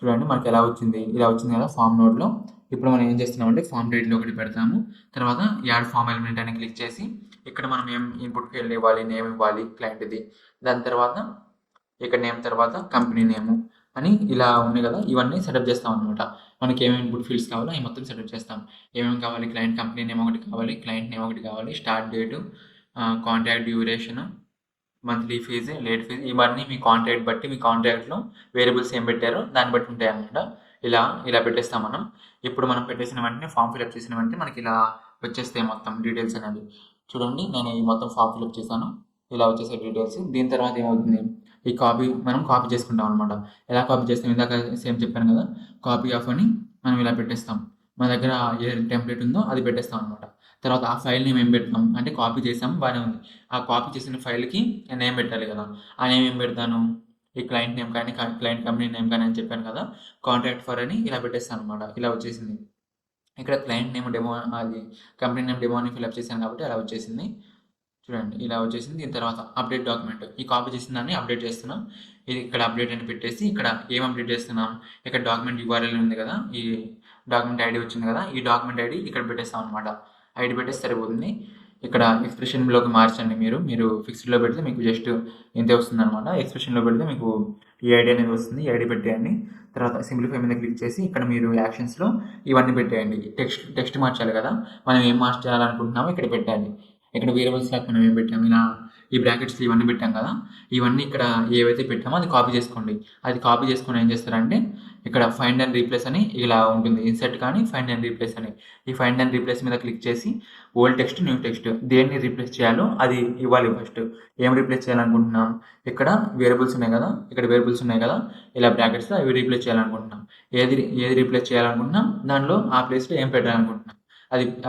చూడండి మనకి ఎలా వచ్చింది. ఇలా వచ్చింది కదా! ఫామ్ నోడ్‌లో. ఇప్పుడు మనం ఏం చేస్తున్నామంటే ఫామ్ టైటిల్ ఒకటి పెడతాము. తర్వాత యాడ్ ఫామ్ ఎలిమెంట్ అని క్లిక్ చేసి ఇక్కడ మనం ఏం ఇన్పుట్ ఫీల్డ్ ఇవ్వాలి, నేమ్ ఇవ్వాలి క్లయింట్‌ది. దాని తర్వాత ఇక్కడ నేమ్ తర్వాత కంపెనీ నేము అని ఇలా ఉన్నాయి కదా! ఇవన్నీ సెటప్ చేస్తామనమాట. మనకి ఏమేమి ఇన్పుట్ ఫీల్డ్స్ కావాలో అవి మొత్తం సెటప్ చేస్తాం. ఏమేమి కావాలి క్లయింట్ కంపెనీ నేమ్ ఒకటి కావాలి, క్లయింట్ నేమ్ ఒకటి కావాలి, start date, contract duration, monthly fee, late fee ఇవన్నీ మీ కాంట్రాక్ట్ బట్టి మీ కాంట్రాక్ట్‌లో వేరియబుల్స్ ఏం పెట్టారో దాన్ని బట్టి ఉంటాయన్నమాట. ఇలా పెట్టేస్తాం మనం. ఇప్పుడు మనం పెట్టేసిన వెంటనే ఫామ్ ఫిలప్ చేసిన వెంటనే మనకి ఇలా వచ్చేస్తాయి మొత్తం డీటెయిల్స్ అనేవి. చూడండి నేను ఈ మొత్తం ఫామ్ ఫిలప్ చేశాను. ఇలా వచ్చేసాయి డీటెయిల్స్. దీని తర్వాత ఏమవుతుంది ఈ మనం కాపీ చేసుకుంటాం అనమాట. ఎలా కాపీ చేస్తాం ఇందాక సేమ్ చెప్పాను కదా! కాపీ ఆఫ్ అని మనం ఇలా పెట్టేస్తాం. మన దగ్గర ఏ టెంప్లెట్ ఉందో అది పెట్టేస్తాం అనమాట. తర్వాత ఆ ఫైల్ నేమ్ ఏం పెడతాం అంటే కాపీ చేసాం బాగానే ఉంది. ఆ కాపీ చేసిన ఫైల్‌కి నేమ్ పెట్టాలి కదా! ఆ నేమ్ ఏం పెడతాను ఈ క్లయింట్ నేమ్ కానీ క్లయింట్ కంపెనీ నేమ్ కానీ అని చెప్పాను కదా! కాంట్రాక్ట్ ఫర్ అని ఇలా పెట్టేస్తాను అనమాట. ఇలా వచ్చేసింది. ఇక్కడ క్లయింట్ నేమ్ డెమో అది కంపెనీ నేమ్ డెమో అని ఫిలప్ చేశాను కాబట్టి అలా వచ్చేసింది. చూడండి ఇలా వచ్చేసింది. దీని తర్వాత అప్డేట్ డాక్యుమెంట్ ఈ కాపీ చేసిన దాన్ని అప్డేట్ చేస్తున్నాం. ఇది ఇక్కడ అప్డేట్ అని పెట్టేసి ఇక్కడ ఏం అప్డేట్ చేస్తున్నాం ఇక్కడ డాక్యుమెంట్ యూఆర్ఎల్ ఉంది కదా! ఈ డాక్యుమెంట్ ఐడి వచ్చింది కదా! ఈ డాక్యుమెంట్ ఐడి ఇక్కడ పెట్టేస్తాం అనమాట. ఐడి పెట్టేస్తే సరిపోతుంది. ఇక్కడ ఎక్స్‌ప్రెషన్‌లోకి మార్చండి మీరు. మీరు ఫిక్స్డ్‌లో పెడితే మీకు జస్ట్ ఇంతే వస్తుందనమాట. ఎక్స్‌ప్రెషన్‌లో పెడితే మీకు ఈ ఐడీ అనేది వస్తుంది. ఈ ఐడీ పెట్టేయండి. తర్వాత సింప్లిఫై మీద క్లిక్ చేసి ఇక్కడ మీరు యాక్షన్స్‌లో ఇవన్నీ పెట్టేయండి. టెక్స్ట్ మార్చాలి కదా! మనం ఏం మార్చాలనుకుంటున్నామో ఇక్కడ పెట్టాలి. ఇక్కడ వేరియబుల్స్ లాగా మనం ఏం పెట్టాము, ఇలా ఈ బ్రాకెట్స్‌లో ఇవన్నీ పెట్టాం కదా! ఇవన్నీ ఇక్కడ ఏవైతే పెట్టామో అది కాపీ చేసుకోండి. అది కాపీ చేసుకొని ఏం చేస్తారంటే ఇక్కడ ఫైండ్ అండ్ రీప్లేస్ అని ఇలా ఉంటుంది. ఇన్సర్ట్ కానీ ఫైండ్ అండ్ రీప్లేస్ అని. ఈ ఫైండ్ అండ్ రీప్లేస్ మీద క్లిక్ చేసి ఓల్డ్ టెక్స్ట్, న్యూ టెక్స్ట్ దేన్ని రీప్లేస్ చేయాలో అది ఇవ్వాలి ఫస్ట్. ఏం రీప్లేస్ చేయాలనుకుంటున్నాం? ఇక్కడ వేరియబుల్స్ ఉన్నాయి కదా! ఇక్కడ వేరియబుల్స్ ఉన్నాయి కదా! ఇలా బ్రాకెట్స్‌లో అవి రీప్లేస్ చేయాలనుకుంటున్నాం. ఏది రీప్లేస్ చేయాలనుకుంటున్నాం, దానిలో ఆ ప్లేస్‌లో ఏం పెట్టాలనుకుంటున్నాం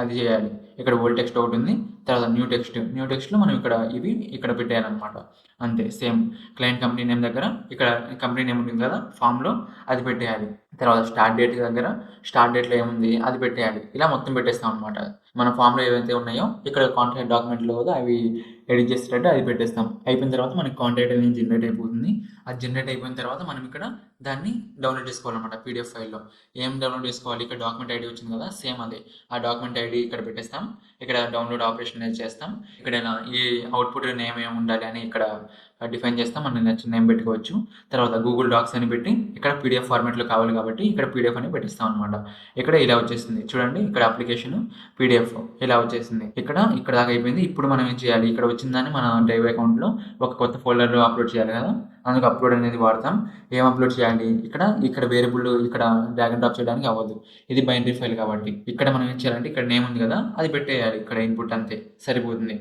అది చేయాలి. ఇక్కడ ఓల్డ్ టెక్స్ట్ ఒకటి ఉంది. తర్వాత న్యూ టెక్స్ట్‌లో మనం ఇక్కడ పెట్టేయాలనమాట. అంతే సేమ్ క్లయింట్ కంపెనీ నేమ్ దగ్గర ఇక్కడ కంపెనీ నేమ్ ఉంటుంది కదా! ఫామ్‌లో అది పెట్టేయాలి. తర్వాత స్టార్ట్ డేట్‌లో ఏముంది అది పెట్టేయాలి. ఇలా మొత్తం పెట్టేస్తాం అనమాట. మన ఫామ్‌లో ఏవైతే ఉన్నాయో ఇక్కడ కాంట్రాక్ట్ డాక్యుమెంట్‌లో కూడా అవి ఎడిట్ చేసేటట్టు అది పెట్టేస్తాం. అయిపోయిన తర్వాత మనకి కాంట్రాక్ట్ అనేది జనరేట్ అయిపోతుంది. అది జనరేట్ అయిపోయిన తర్వాత మనం ఇక్కడ దాన్ని డౌన్లోడ్ చేసుకోవాలన్నమాట పీడిఎఫ్ ఫైల్‌లో. ఏం డౌన్లోడ్ చేసుకోవాలి? ఇక్కడ డాక్యుమెంట్ ఐడీ వచ్చింది కదా! సేమ్ అదే. ఆ డాక్యుమెంట్ ఐడీ ఇక్కడ పెట్టేస్తాం. ఇక్కడ డౌన్లోడ్ ఆపరేషన్ అనేది చేస్తాం. ఇక్కడ ఈ అవుట్‌పుట్ నేమ్ ఏమి ఉండాలి అని ఇక్కడ డిఫైన్ చేస్తాం. మనకి నచ్చిన నేమ్ పెట్టుకోవచ్చు. తర్వాత గూగుల్ డాక్స్ అని పెట్టి ఇక్కడ పీడిఎఫ్ ఫార్మాట్‌లో కావాలి కాబట్టి ఇక్కడ పీడిఎఫ్ అని పెట్టిస్తాం అనమాట. ఇక్కడ ఇలా వచ్చేసింది. చూడండి ఇక్కడ అప్లికేషన్ పీడిఎఫ్ ఇలా వచ్చేసింది. ఇక్కడ దాకా అయిపోయింది. ఇప్పుడు మనం ఏం చేయాలి? ఇక్కడ వచ్చిందని మన డ్రైవ్ అకౌంట్‌లో ఒక కొత్త ఫోల్డర్‌లో అప్లోడ్ చేయాలి కదా! అందుకు అప్లోడ్ అనేది వాడతాం. ఏం అప్లోడ్ చేయాలి? ఇక్కడ వేరియబుల్ ఇక్కడ డ్రాగ్ అండ్ డ్రాప్ చేయడానికి అవ్వదు. ఇది బైనరీ ఫైల్ కాబట్టి ఇక్కడ మనం ఏం చేయాలంటే ఇక్కడ నేమ్ ఉంది కదా! అది పెట్టేయాలి. ఇక్కడ ఇన్పుట్ అంతే సరిపోతుంది.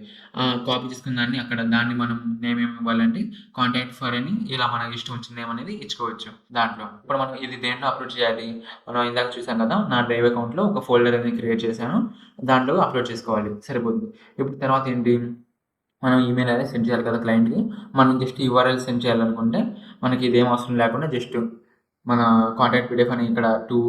కాపీ చేసుకున్న దాన్ని మనం నేమ్ ఏమి ఇవ్వాలంటే కాంటాక్ట్ ఫర్ అని ఇలా మనకి ఇష్టం వచ్చిన నేమ్ అనేది ఇచ్చుకోవచ్చు దాంట్లో. ఇప్పుడు మనం ఇది దేంట్లో అప్లోడ్ చేయాలి? మనం ఇందాక చూసాం కదా! నా డ్రైవ్ అకౌంట్‌లో ఒక ఫోల్డర్ అనేది క్రియేట్ చేశాను. దాంట్లో అప్లోడ్ చేసుకోవాలి సరిపోతుంది. ఇప్పుడు తర్వాత ఏంటి? మనం ఈమెయిల్ అనేది సెండ్ చేయాలి కదా క్లయింట్‌కి. మనం జస్ట్ యూఆర్ఎల్ సెండ్ చేయాలనుకుంటే మనకి ఇదేం అవసరం లేకుండా జస్ట్ మన కాంటాక్ట్ పీడిఎఫ్ అని ఇక్కడ టూ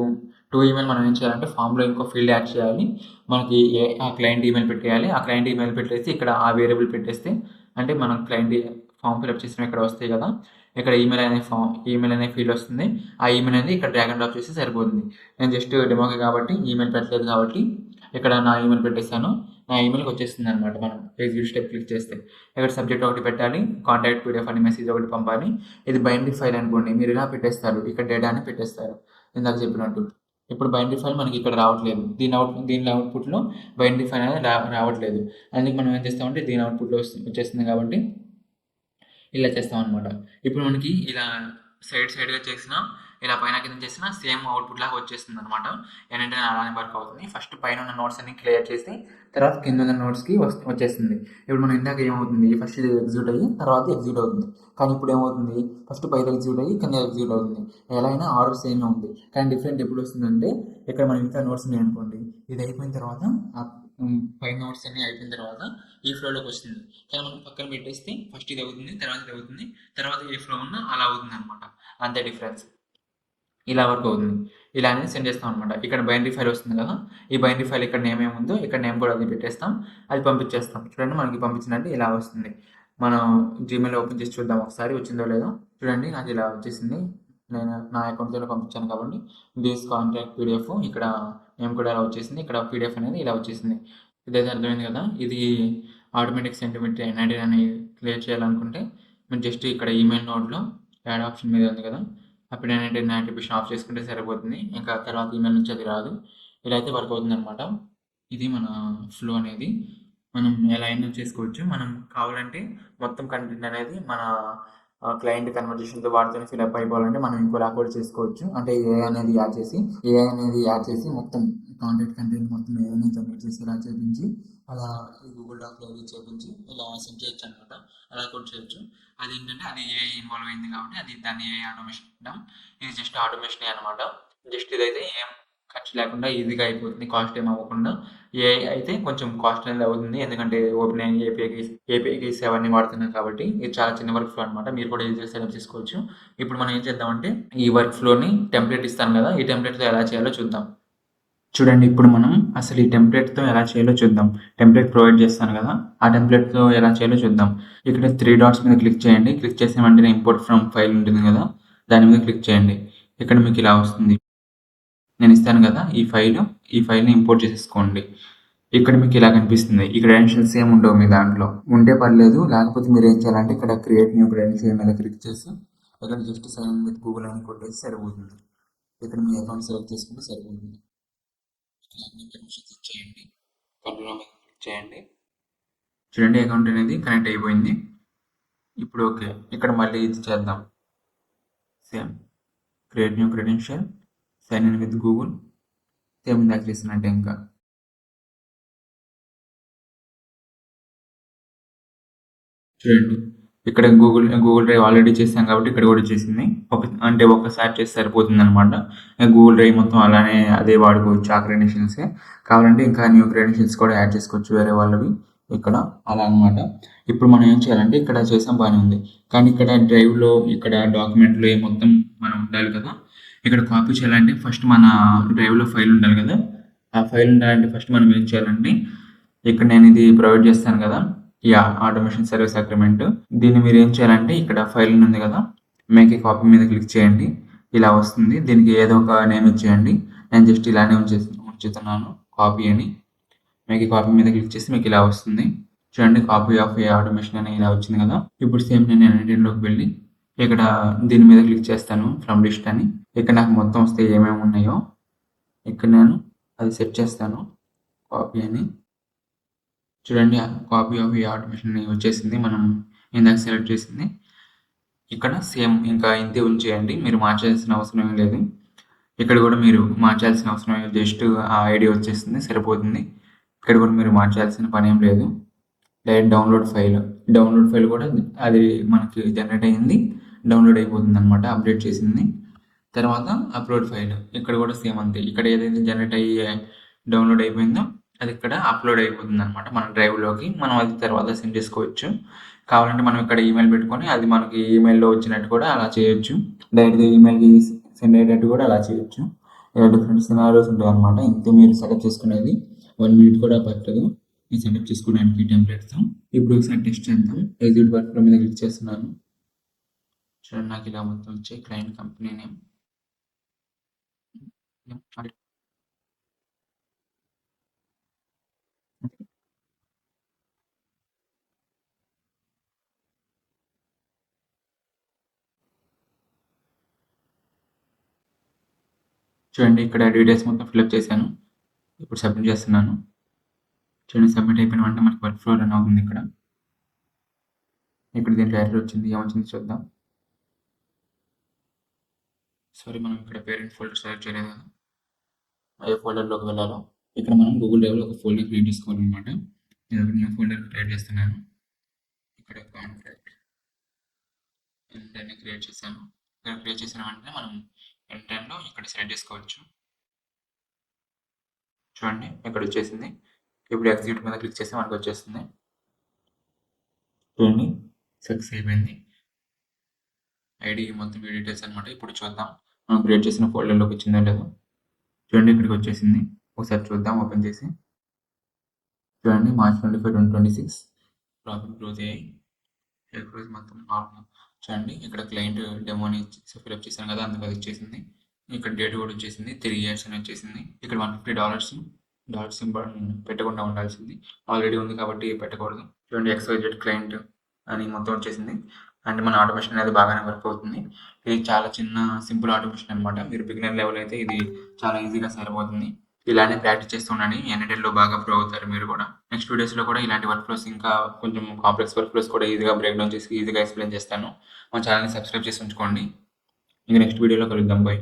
ఈమెయిల్ మనం ఏం చేయాలంటే ఫామ్‌లో ఇంకో ఫీల్డ్ యాడ్ చేయాలి. మనకి ఆ క్లయింట్ ఈమెయిల్ పెట్టేయాలి. ఆ క్లయింట్ ఈమెయిల్ పెట్టేసి ఇక్కడ ఆ వేరియబుల్ పెట్టేస్తే అంటే మనం క్లయింట్ ఫామ్ ఫిలప్ చేసినవి ఇక్కడ వస్తాయి కదా! ఇక్కడ ఈమెయిల్ అనే ఫీల్డ్ వస్తుంది. ఆ ఈమెయిల్ అనేది ఇక్కడ డ్రాగ్ అండ్ డ్రాప్ చేస్తే సరిపోతుంది. నేను జస్ట్ డెమోకి కాబట్టి ఈమెయిల్ పెట్టలేదు కాబట్టి ఇక్కడ నా ఈమెయిల్ పెట్టేసాను. నా ఈమెయిల్‌కి వచ్చేస్తుంది అనమాట. మనం ఎగ్జిక్యూట్ స్టెప్ క్లిక్ చేస్తే. ఇక్కడ సబ్జెక్ట్ ఒకటి పెట్టాలి. కాంటాక్ట్ పీడిఎఫ్ అని మెసేజ్ ఒకటి పంపాలి. ఇది బైనరీ ఫైల్ అనుకోండి. మీరు ఇలా పెట్టేస్తారు. ఇక్కడ డేటా అని పెట్టేస్తారు. ఇందాక చెప్పినట్టు. ఇప్పుడు బైనరీ ఫైల్ మనకి ఇక్కడ రావట్లేదు. దీని అవుట్‌పుట్‌లో బైనరీ ఫైల్ అనేది రావట్లేదు. అందుకు మనం ఏం చేస్తామంటే దీని అవుట్‌పుట్‌లో వచ్చేస్తుంది కాబట్టి ఇలా చేస్తామన్నమాట. ఇప్పుడు మనకి ఇలా సైడ్‌గా చేసినా, ఇలా పైన కింద చేసినా సేమ్ అవుట్‌పుట్ లాగా వచ్చేస్తుందన్నమాట. ఏంటంటే అలానే వర్క్ అవుతుంది. ఫస్ట్ పైన ఉన్న నోట్స్ అన్ని క్లియర్ చేసి తర్వాత కింద ఉన్న నోట్స్‌కి వచ్చేస్తుంది. ఇప్పుడు మనం ఇందాక ఏమవుతుంది? ఫస్ట్ ఇది ఎగ్జిక్యూట్ అయ్యి తర్వాత ఎగ్జిక్యూట్ అవుతుంది. కానీ ఇప్పుడు ఏమవుతుంది? ఫస్ట్ పైన ఎగ్జిక్యూట్ అయ్యి కింద ఎగ్జిక్యూట్ అవుతుంది. ఎలా అయినా ఆర్డర్ సేమే ఉంది. కానీ డిఫరెంట్ ఎప్పుడు వస్తుందంటే ఇక్కడ మనం ఇంకా నోట్స్ ఉన్నాయనుకోండి. ఇది అయిపోయిన తర్వాత పైన నోట్స్ అన్నీ అయిపోయిన తర్వాత ఈ ఫ్లోలోకి వస్తుంది. కానీ మనం పక్కన పెట్టేస్తే ఫస్ట్ ఇది అవుతుంది, తర్వాత ఇది అవుతుంది, తర్వాత ఏ ఫ్లో ఉన్నా అలా అవుతుంది అనమాట. అంతే డిఫరెన్స్. ఇలా వర్క్ అవుతుంది. ఇలా అనేది సెండ్ చేస్తాం అనమాట. ఇక్కడ బైనరీ ఫైల్ వస్తుంది కదా! ఈ బైనరీ ఫైల్ ఇక్కడ నేమ్ ఏముందో ఇక్కడ నేమ్ కూడా అది పెట్టేస్తాం. అది పంపించేస్తాం. చూడండి మనకి పంపించినట్టు ఇలా వస్తుంది. మనం జీమెయిల్ ఓపెన్ చేసి చూద్దాం ఒకసారి వచ్చిందో లేదో. చూడండి నాకు ఇలా వచ్చేసింది. నేను నా అకౌంట్‌లో పంపించాను కాబట్టి దిస్ కాంటాక్ట్ పీడిఎఫ్ ఇక్కడ నేమ్ కూడా ఇలా వచ్చేసింది. ఇక్కడ పీడిఎఫ్ అనేది ఇలా వచ్చేసింది. ఇదైతే అర్థమైంది కదా! ఇది ఆటోమేటిక్ సెంటిమెంట్ ఎన్ఐడి అని క్లియర్ చేయాలనుకుంటే మీరు జస్ట్ ఇక్కడ ఈమెయిల్ నోడ్‌లో యాడ్ ఆప్షన్ మీద ఉంది కదా! అప్పుడు ఏంటంటే యాక్టివేషన్ ఆఫ్ చేసుకుంటే సరిపోతుంది. ఇంకా తర్వాత ఈమెయిల్ నుంచి అది రాదు. ఇలా అయితే వర్క్ అవుతుందన్నమాట. ఇది మన ఫ్లో అనేది. మనం ఎలా అయినా చేసుకోవచ్చు. మనం కావాలంటే మొత్తం కంటెంట్ అనేది మన క్లయింట్ కన్వర్జేషన్‌తో వాటితోనే ఫిలప్ అయిపోవాలంటే మనం ఇంకోలా కూడా చేసుకోవచ్చు. అంటే ఏఐ అనేది యాడ్ చేసి మొత్తం కాంటాక్ట్ కంటెంట్ మొత్తం ఏఐని జనరేట్ చేసి ఇలా చేపించి అలా ఈ గూగుల్ డాక్‌లో అది చేపించి ఇలా సెండ్ చేయొచ్చనమాట. అలా కూడా చేయొచ్చు. అదేంటంటే అది ఏఐ ఇన్వాల్వ్ అయింది కాబట్టి దాన్ని ఏఐ ఆటోమేషన్ అంటాం. ఇది జస్ట్ ఆటోమేషనే అనమాట. జస్ట్ ఇదైతే ఏం ఖర్చు లేకుండా ఈజీగా అయిపోతుంది. కాస్ట్ ఏమి అవ్వకుండా. ఏఐ అయితే కొంచెం కాస్ట్ అనేది అవుతుంది. ఎందుకంటే ఓపెన్ ఏపీఐ అవన్నీ వాడుతున్నాం కాబట్టి ఇది చాలా చిన్న వర్క్ ఫ్లో అనమాట. మీరు కూడా ఈజీగా సెటప్ చేసుకోవచ్చు. ఇప్పుడు మనం ఏం చేద్దామంటే ఈ వర్క్ ఫ్లోని టెంప్లెట్ ఇస్తాను కదా! ఈ టెంప్లెట్‌తో ఎలా చేయాలో చూద్దాం. చూడండి ఇప్పుడు మనం అసలు ఈ టెంప్లెట్‌తో ఎలా చేయాలో చూద్దాం. టెంప్లెట్ ప్రొవైడ్ చేస్తాను కదా! ఆ టెంప్లెట్‌తో ఎలా చేయాలో చూద్దాం. ఇక్కడ 3 డాట్స్ మీద క్లిక్ చేయండి. క్లిక్ చేసిన వెంటనే ఇంపోర్ట్ ఫ్రమ్ ఫైల్ ఉంటుంది కదా! దాని మీద క్లిక్ చేయండి. ఇక్కడ మీకు ఇలా వస్తుంది. నేను ఇస్తాను కదా! ఈ ఫైల్‌ని ఇంపోర్ట్ చేసేసుకోండి. ఇక్కడ మీకు ఇలా కనిపిస్తుంది. ఈ క్రెడెన్షియల్స్ ఏమి ఉండవు మీ దాంట్లో. ఉంటే పర్లేదు. లేకపోతే మీరు ఏం చేయాలంటే ఇక్కడ క్రియేట్ న్యూ క్రెడెన్షియల్ మీద క్లిక్ చేసి ఇక్కడ just sign in with Google అని కొట్టేసి సరిపోతుంది. ఇక్కడ మీ అకౌంట్ సెలెక్ట్ చేసుకుంటే సరిపోతుంది. ఇక్కడ అన్ని పర్మిషన్స్ ఇచ్చేయండి. కంటిన్యూ మీద క్లిక్ చేయండి. చూడండి అకౌంట్ అనేది కనెక్ట్ అయిపోయింది. ఇప్పుడు ఓకే. ఇక్కడ మళ్ళీ ఇది చేద్దాం. Same create new credential, sign in with Google, same ఇందాక చేసినట్టే ఇంకా. చూడండి ఇక్కడ గూగుల్ డ్రైవ్ ఆల్రెడీ చేసాం కాబట్టి ఇక్కడ కూడా చేసింది. అంటే ఒక్కసారి చేస్తే సరిపోతుంది అనమాట. గూగుల్ డ్రైవ్ మొత్తం అలానే అదే వాడుకోవచ్చు ఆ క్రెడెన్షియల్సే. కావాలంటే ఇంకా న్యూ క్రెడెన్షియల్స్ కూడా యాడ్ చేసుకోవచ్చు వేరే వాళ్ళవి ఇక్కడ అలా అనమాట. ఇప్పుడు మనం ఏం చేయాలంటే ఇక్కడ చేసాం బాగానే ఉంది. కానీ ఇక్కడ డ్రైవ్లో ఇక్కడ డాక్యుమెంట్లో మొత్తం మనం ఉండాలి కదా. ఇక్కడ కాపీ చేయాలంటే ఫస్ట్ మన డ్రైవ్లో ఫైల్ ఉండాలి కదా. ఆ ఫైల్ ఉండాలంటే ఫస్ట్ మనం ఏం చేయాలంటే ఇక్కడ నేను ఇది ప్రొవైడ్ చేస్తాను కదా, ఆటోమేషన్ సర్వీస్ అగ్రిమెంట్. దీన్ని మీరు ఏం చేయాలంటే ఇక్కడ ఫైల్ ఉంది కదా, మేక్ ఏ కాపీ మీద క్లిక్ చేయండి. ఇలా వస్తుంది. దీనికి ఏదో ఒక నేమ్ ఇచ్చేయండి. నేను జస్ట్ ఇలానే ఉంచుతున్నాను కాపీ అని. మేక్ ఏ కాపీ మీద క్లిక్ చేసి మీకు ఇలా వస్తుంది. చూడండి కాపీ ఆఫ్ ఏ ఆటోమేషన్ అని ఇలా వచ్చింది కదా. ఇప్పుడు సేమ్ నేను ఎడిటింగ్లోకి వెళ్ళి ఇక్కడ దీని మీద క్లిక్ చేస్తాను ఫ్రమ్ లిస్ట్ అని. ఇక్కడ నాకు మొత్తం వస్తే ఏమేమి ఉన్నాయో ఇక్కడ నేను అది సెట్ చేస్తాను కాపీ అని. చూడండి కాపీ ఆఫ్ ఈ ఆటోమేషన్ వచ్చేసింది. మనం ఇందాక సెలెక్ట్ చేసింది. ఇక్కడ సేమ్ ఇంకా ఇంతే ఉంచేయండి. మీరు మార్చాల్సిన అవసరం ఏం లేదు. ఇక్కడ కూడా మీరు మార్చాల్సిన అవసరం లేదు. జస్ట్ ఆ ఐడి వచ్చేస్తుంది సరిపోతుంది. ఇక్కడ కూడా మీరు మార్చాల్సిన పని ఏం లేదు. డైరెక్ట్ డౌన్లోడ్ ఫైల్ కూడా అది మనకి జనరేట్ అయ్యింది, డౌన్లోడ్ అయిపోతుంది అనమాట. అప్డేట్ చేసింది. తర్వాత అప్లోడ్ ఫైల్ ఇక్కడ కూడా సేమ్ అంతే. ఇక్కడ ఏదైతే జనరేట్ అయ్యి డౌన్లోడ్ అయిపోయిందో అది ఇక్కడ అప్లోడ్ అయిపోతుంది అనమాట మన డ్రైవ్లోకి. మనం అది తర్వాత సెండ్ చేసుకోవచ్చు. కావాలంటే మనం ఇక్కడ ఈమెయిల్ పెట్టుకొని అది మనకి ఈమెయిల్లో వచ్చినట్టు కూడా అలా చేయొచ్చు. డైరెక్ట్గా ఈమెయిల్కి సెండ్ అయ్యేటట్టు కూడా అలా చేయొచ్చు. ఇలా డిఫరెంట్ సినారియోస్ ఉంటాయి అనమాట. ఇంతే మీరు సెటప్ చేసుకునేది. 1 minute కూడా పట్టదు ఈ సెటప్ చేసుకోవడానికి టెంప్లెట్స్తో. ఇప్పుడు ఒకసారి టెస్ట్ చేద్దాం. ఎగ్జిట్ వర్క్ఫ్లో మీద క్లిక్ చేస్తున్నాను. చూడండి నాకు ఇలా మొత్తం వచ్చాయి. క్లయింట్ కంపెనీ నేమ్, చూడండి ఇక్కడ డీటెయిల్స్ మొత్తం ఫిల్అప్ చేశాను. ఇప్పుడు సబ్మిట్ చేస్తున్నాను. చూడండి సబ్మిట్ అయిపోయిన వెంటనే మనకి వర్క్ ఫ్లో రన్ అవుతుంది. ఇక్కడ దీంట్లో ఎర్రర్ వచ్చింది. ఏమొచ్చింది చూద్దాం. సారీ, మనం ఇక్కడ పేరెంట్ ఫోల్డర్ సెలెక్ట్ చేయలేదు కదా. ఏ ఫోల్డర్లోకి వెళ్ళాలో ఇక్కడ మనం గూగుల్ డ్రైవ్లో ఒక ఫోల్డర్ క్రియేట్ చేసుకోవాలన్నమాట. నేను ఒక న్యూ ఫోల్డర్ క్రియేట్ చేస్తున్నాను. ఇక్కడ కాంటాక్ట్ ఎంటర్ని క్రియేట్ చేశాను. ఇక్కడ క్రియేట్ చేసిన వెంటనే మనం ఎంటర్లో ఇక్కడ సెలెక్ట్ చేసుకోవచ్చు. చూడండి ఇక్కడ వచ్చేసింది. ఇప్పుడు ఎగ్జిక్యూట్ మీద క్లిక్ చేస్తే మనకు వచ్చేస్తుంది. చూడండి సక్సెస్ అయిపోయింది. ఐడి మొత్తం డీటెయిల్స్ అనమాట. ఇప్పుడు చూద్దాం మనం క్రియేట్ చేసిన ఫోల్డర్లోకి వచ్చిందో లేదో. చూడండి ఇక్కడికి వచ్చేసింది. ఒకసారి చూద్దాం ఓపెన్ చేసి. చూడండి March 25, 2026 ప్రాఫిట్ గ్రోత్ అయ్యాయి. రోజు మొత్తం నార్మల్. చూడండి ఇక్కడ క్లయింట్ డెమోని ఫిల్అప్ చేశాను కదా, అందుకు అది వచ్చేసింది. ఇక్కడ డేట్ కూడా వచ్చేసింది. 3 years అని వచ్చేసింది. ఇక్కడ $150 పెట్టకుండా ఉండాల్సింది. ఆల్రెడీ ఉంది కాబట్టి పెట్టకూడదు. చూడండి XYZ క్లయింట్ అని మొత్తం వచ్చేసింది. అంటే మన ఆటోమేషన్ అనేది బాగానే వర్క్ అవుతుంది. ఇది చాలా చిన్న సింపుల్ ఆటోమేషన్ అనమాట. మీరు బిగినర్ లెవెల్ అయితే ఇది చాలా ఈజీగా సరిపోతుంది. ఇలానే ప్రాక్టీస్ చేస్తూ ఉండండి. ఎన్ఎల్టీలో బాగా ప్రో అవుతారు మీరు కూడా. నెక్స్ట్ వీడియోస్లో కూడా ఇలాంటి వర్క్ ఫ్లోస్ ఇంకా కొంచెం కాంప్లెక్స్ వర్క్ ఫ్లోస్ కూడా ఈజీగా బ్రేక్ డౌన్ చేసి ఈజీగా ఎక్స్ప్లెయిన్ చేస్తాను. మా ఛానల్ని సబ్స్క్రైబ్ చేసి ఉంచుకోండి. ఇంకా నెక్స్ట్ వీడియోలో కలుద్దాం. బై.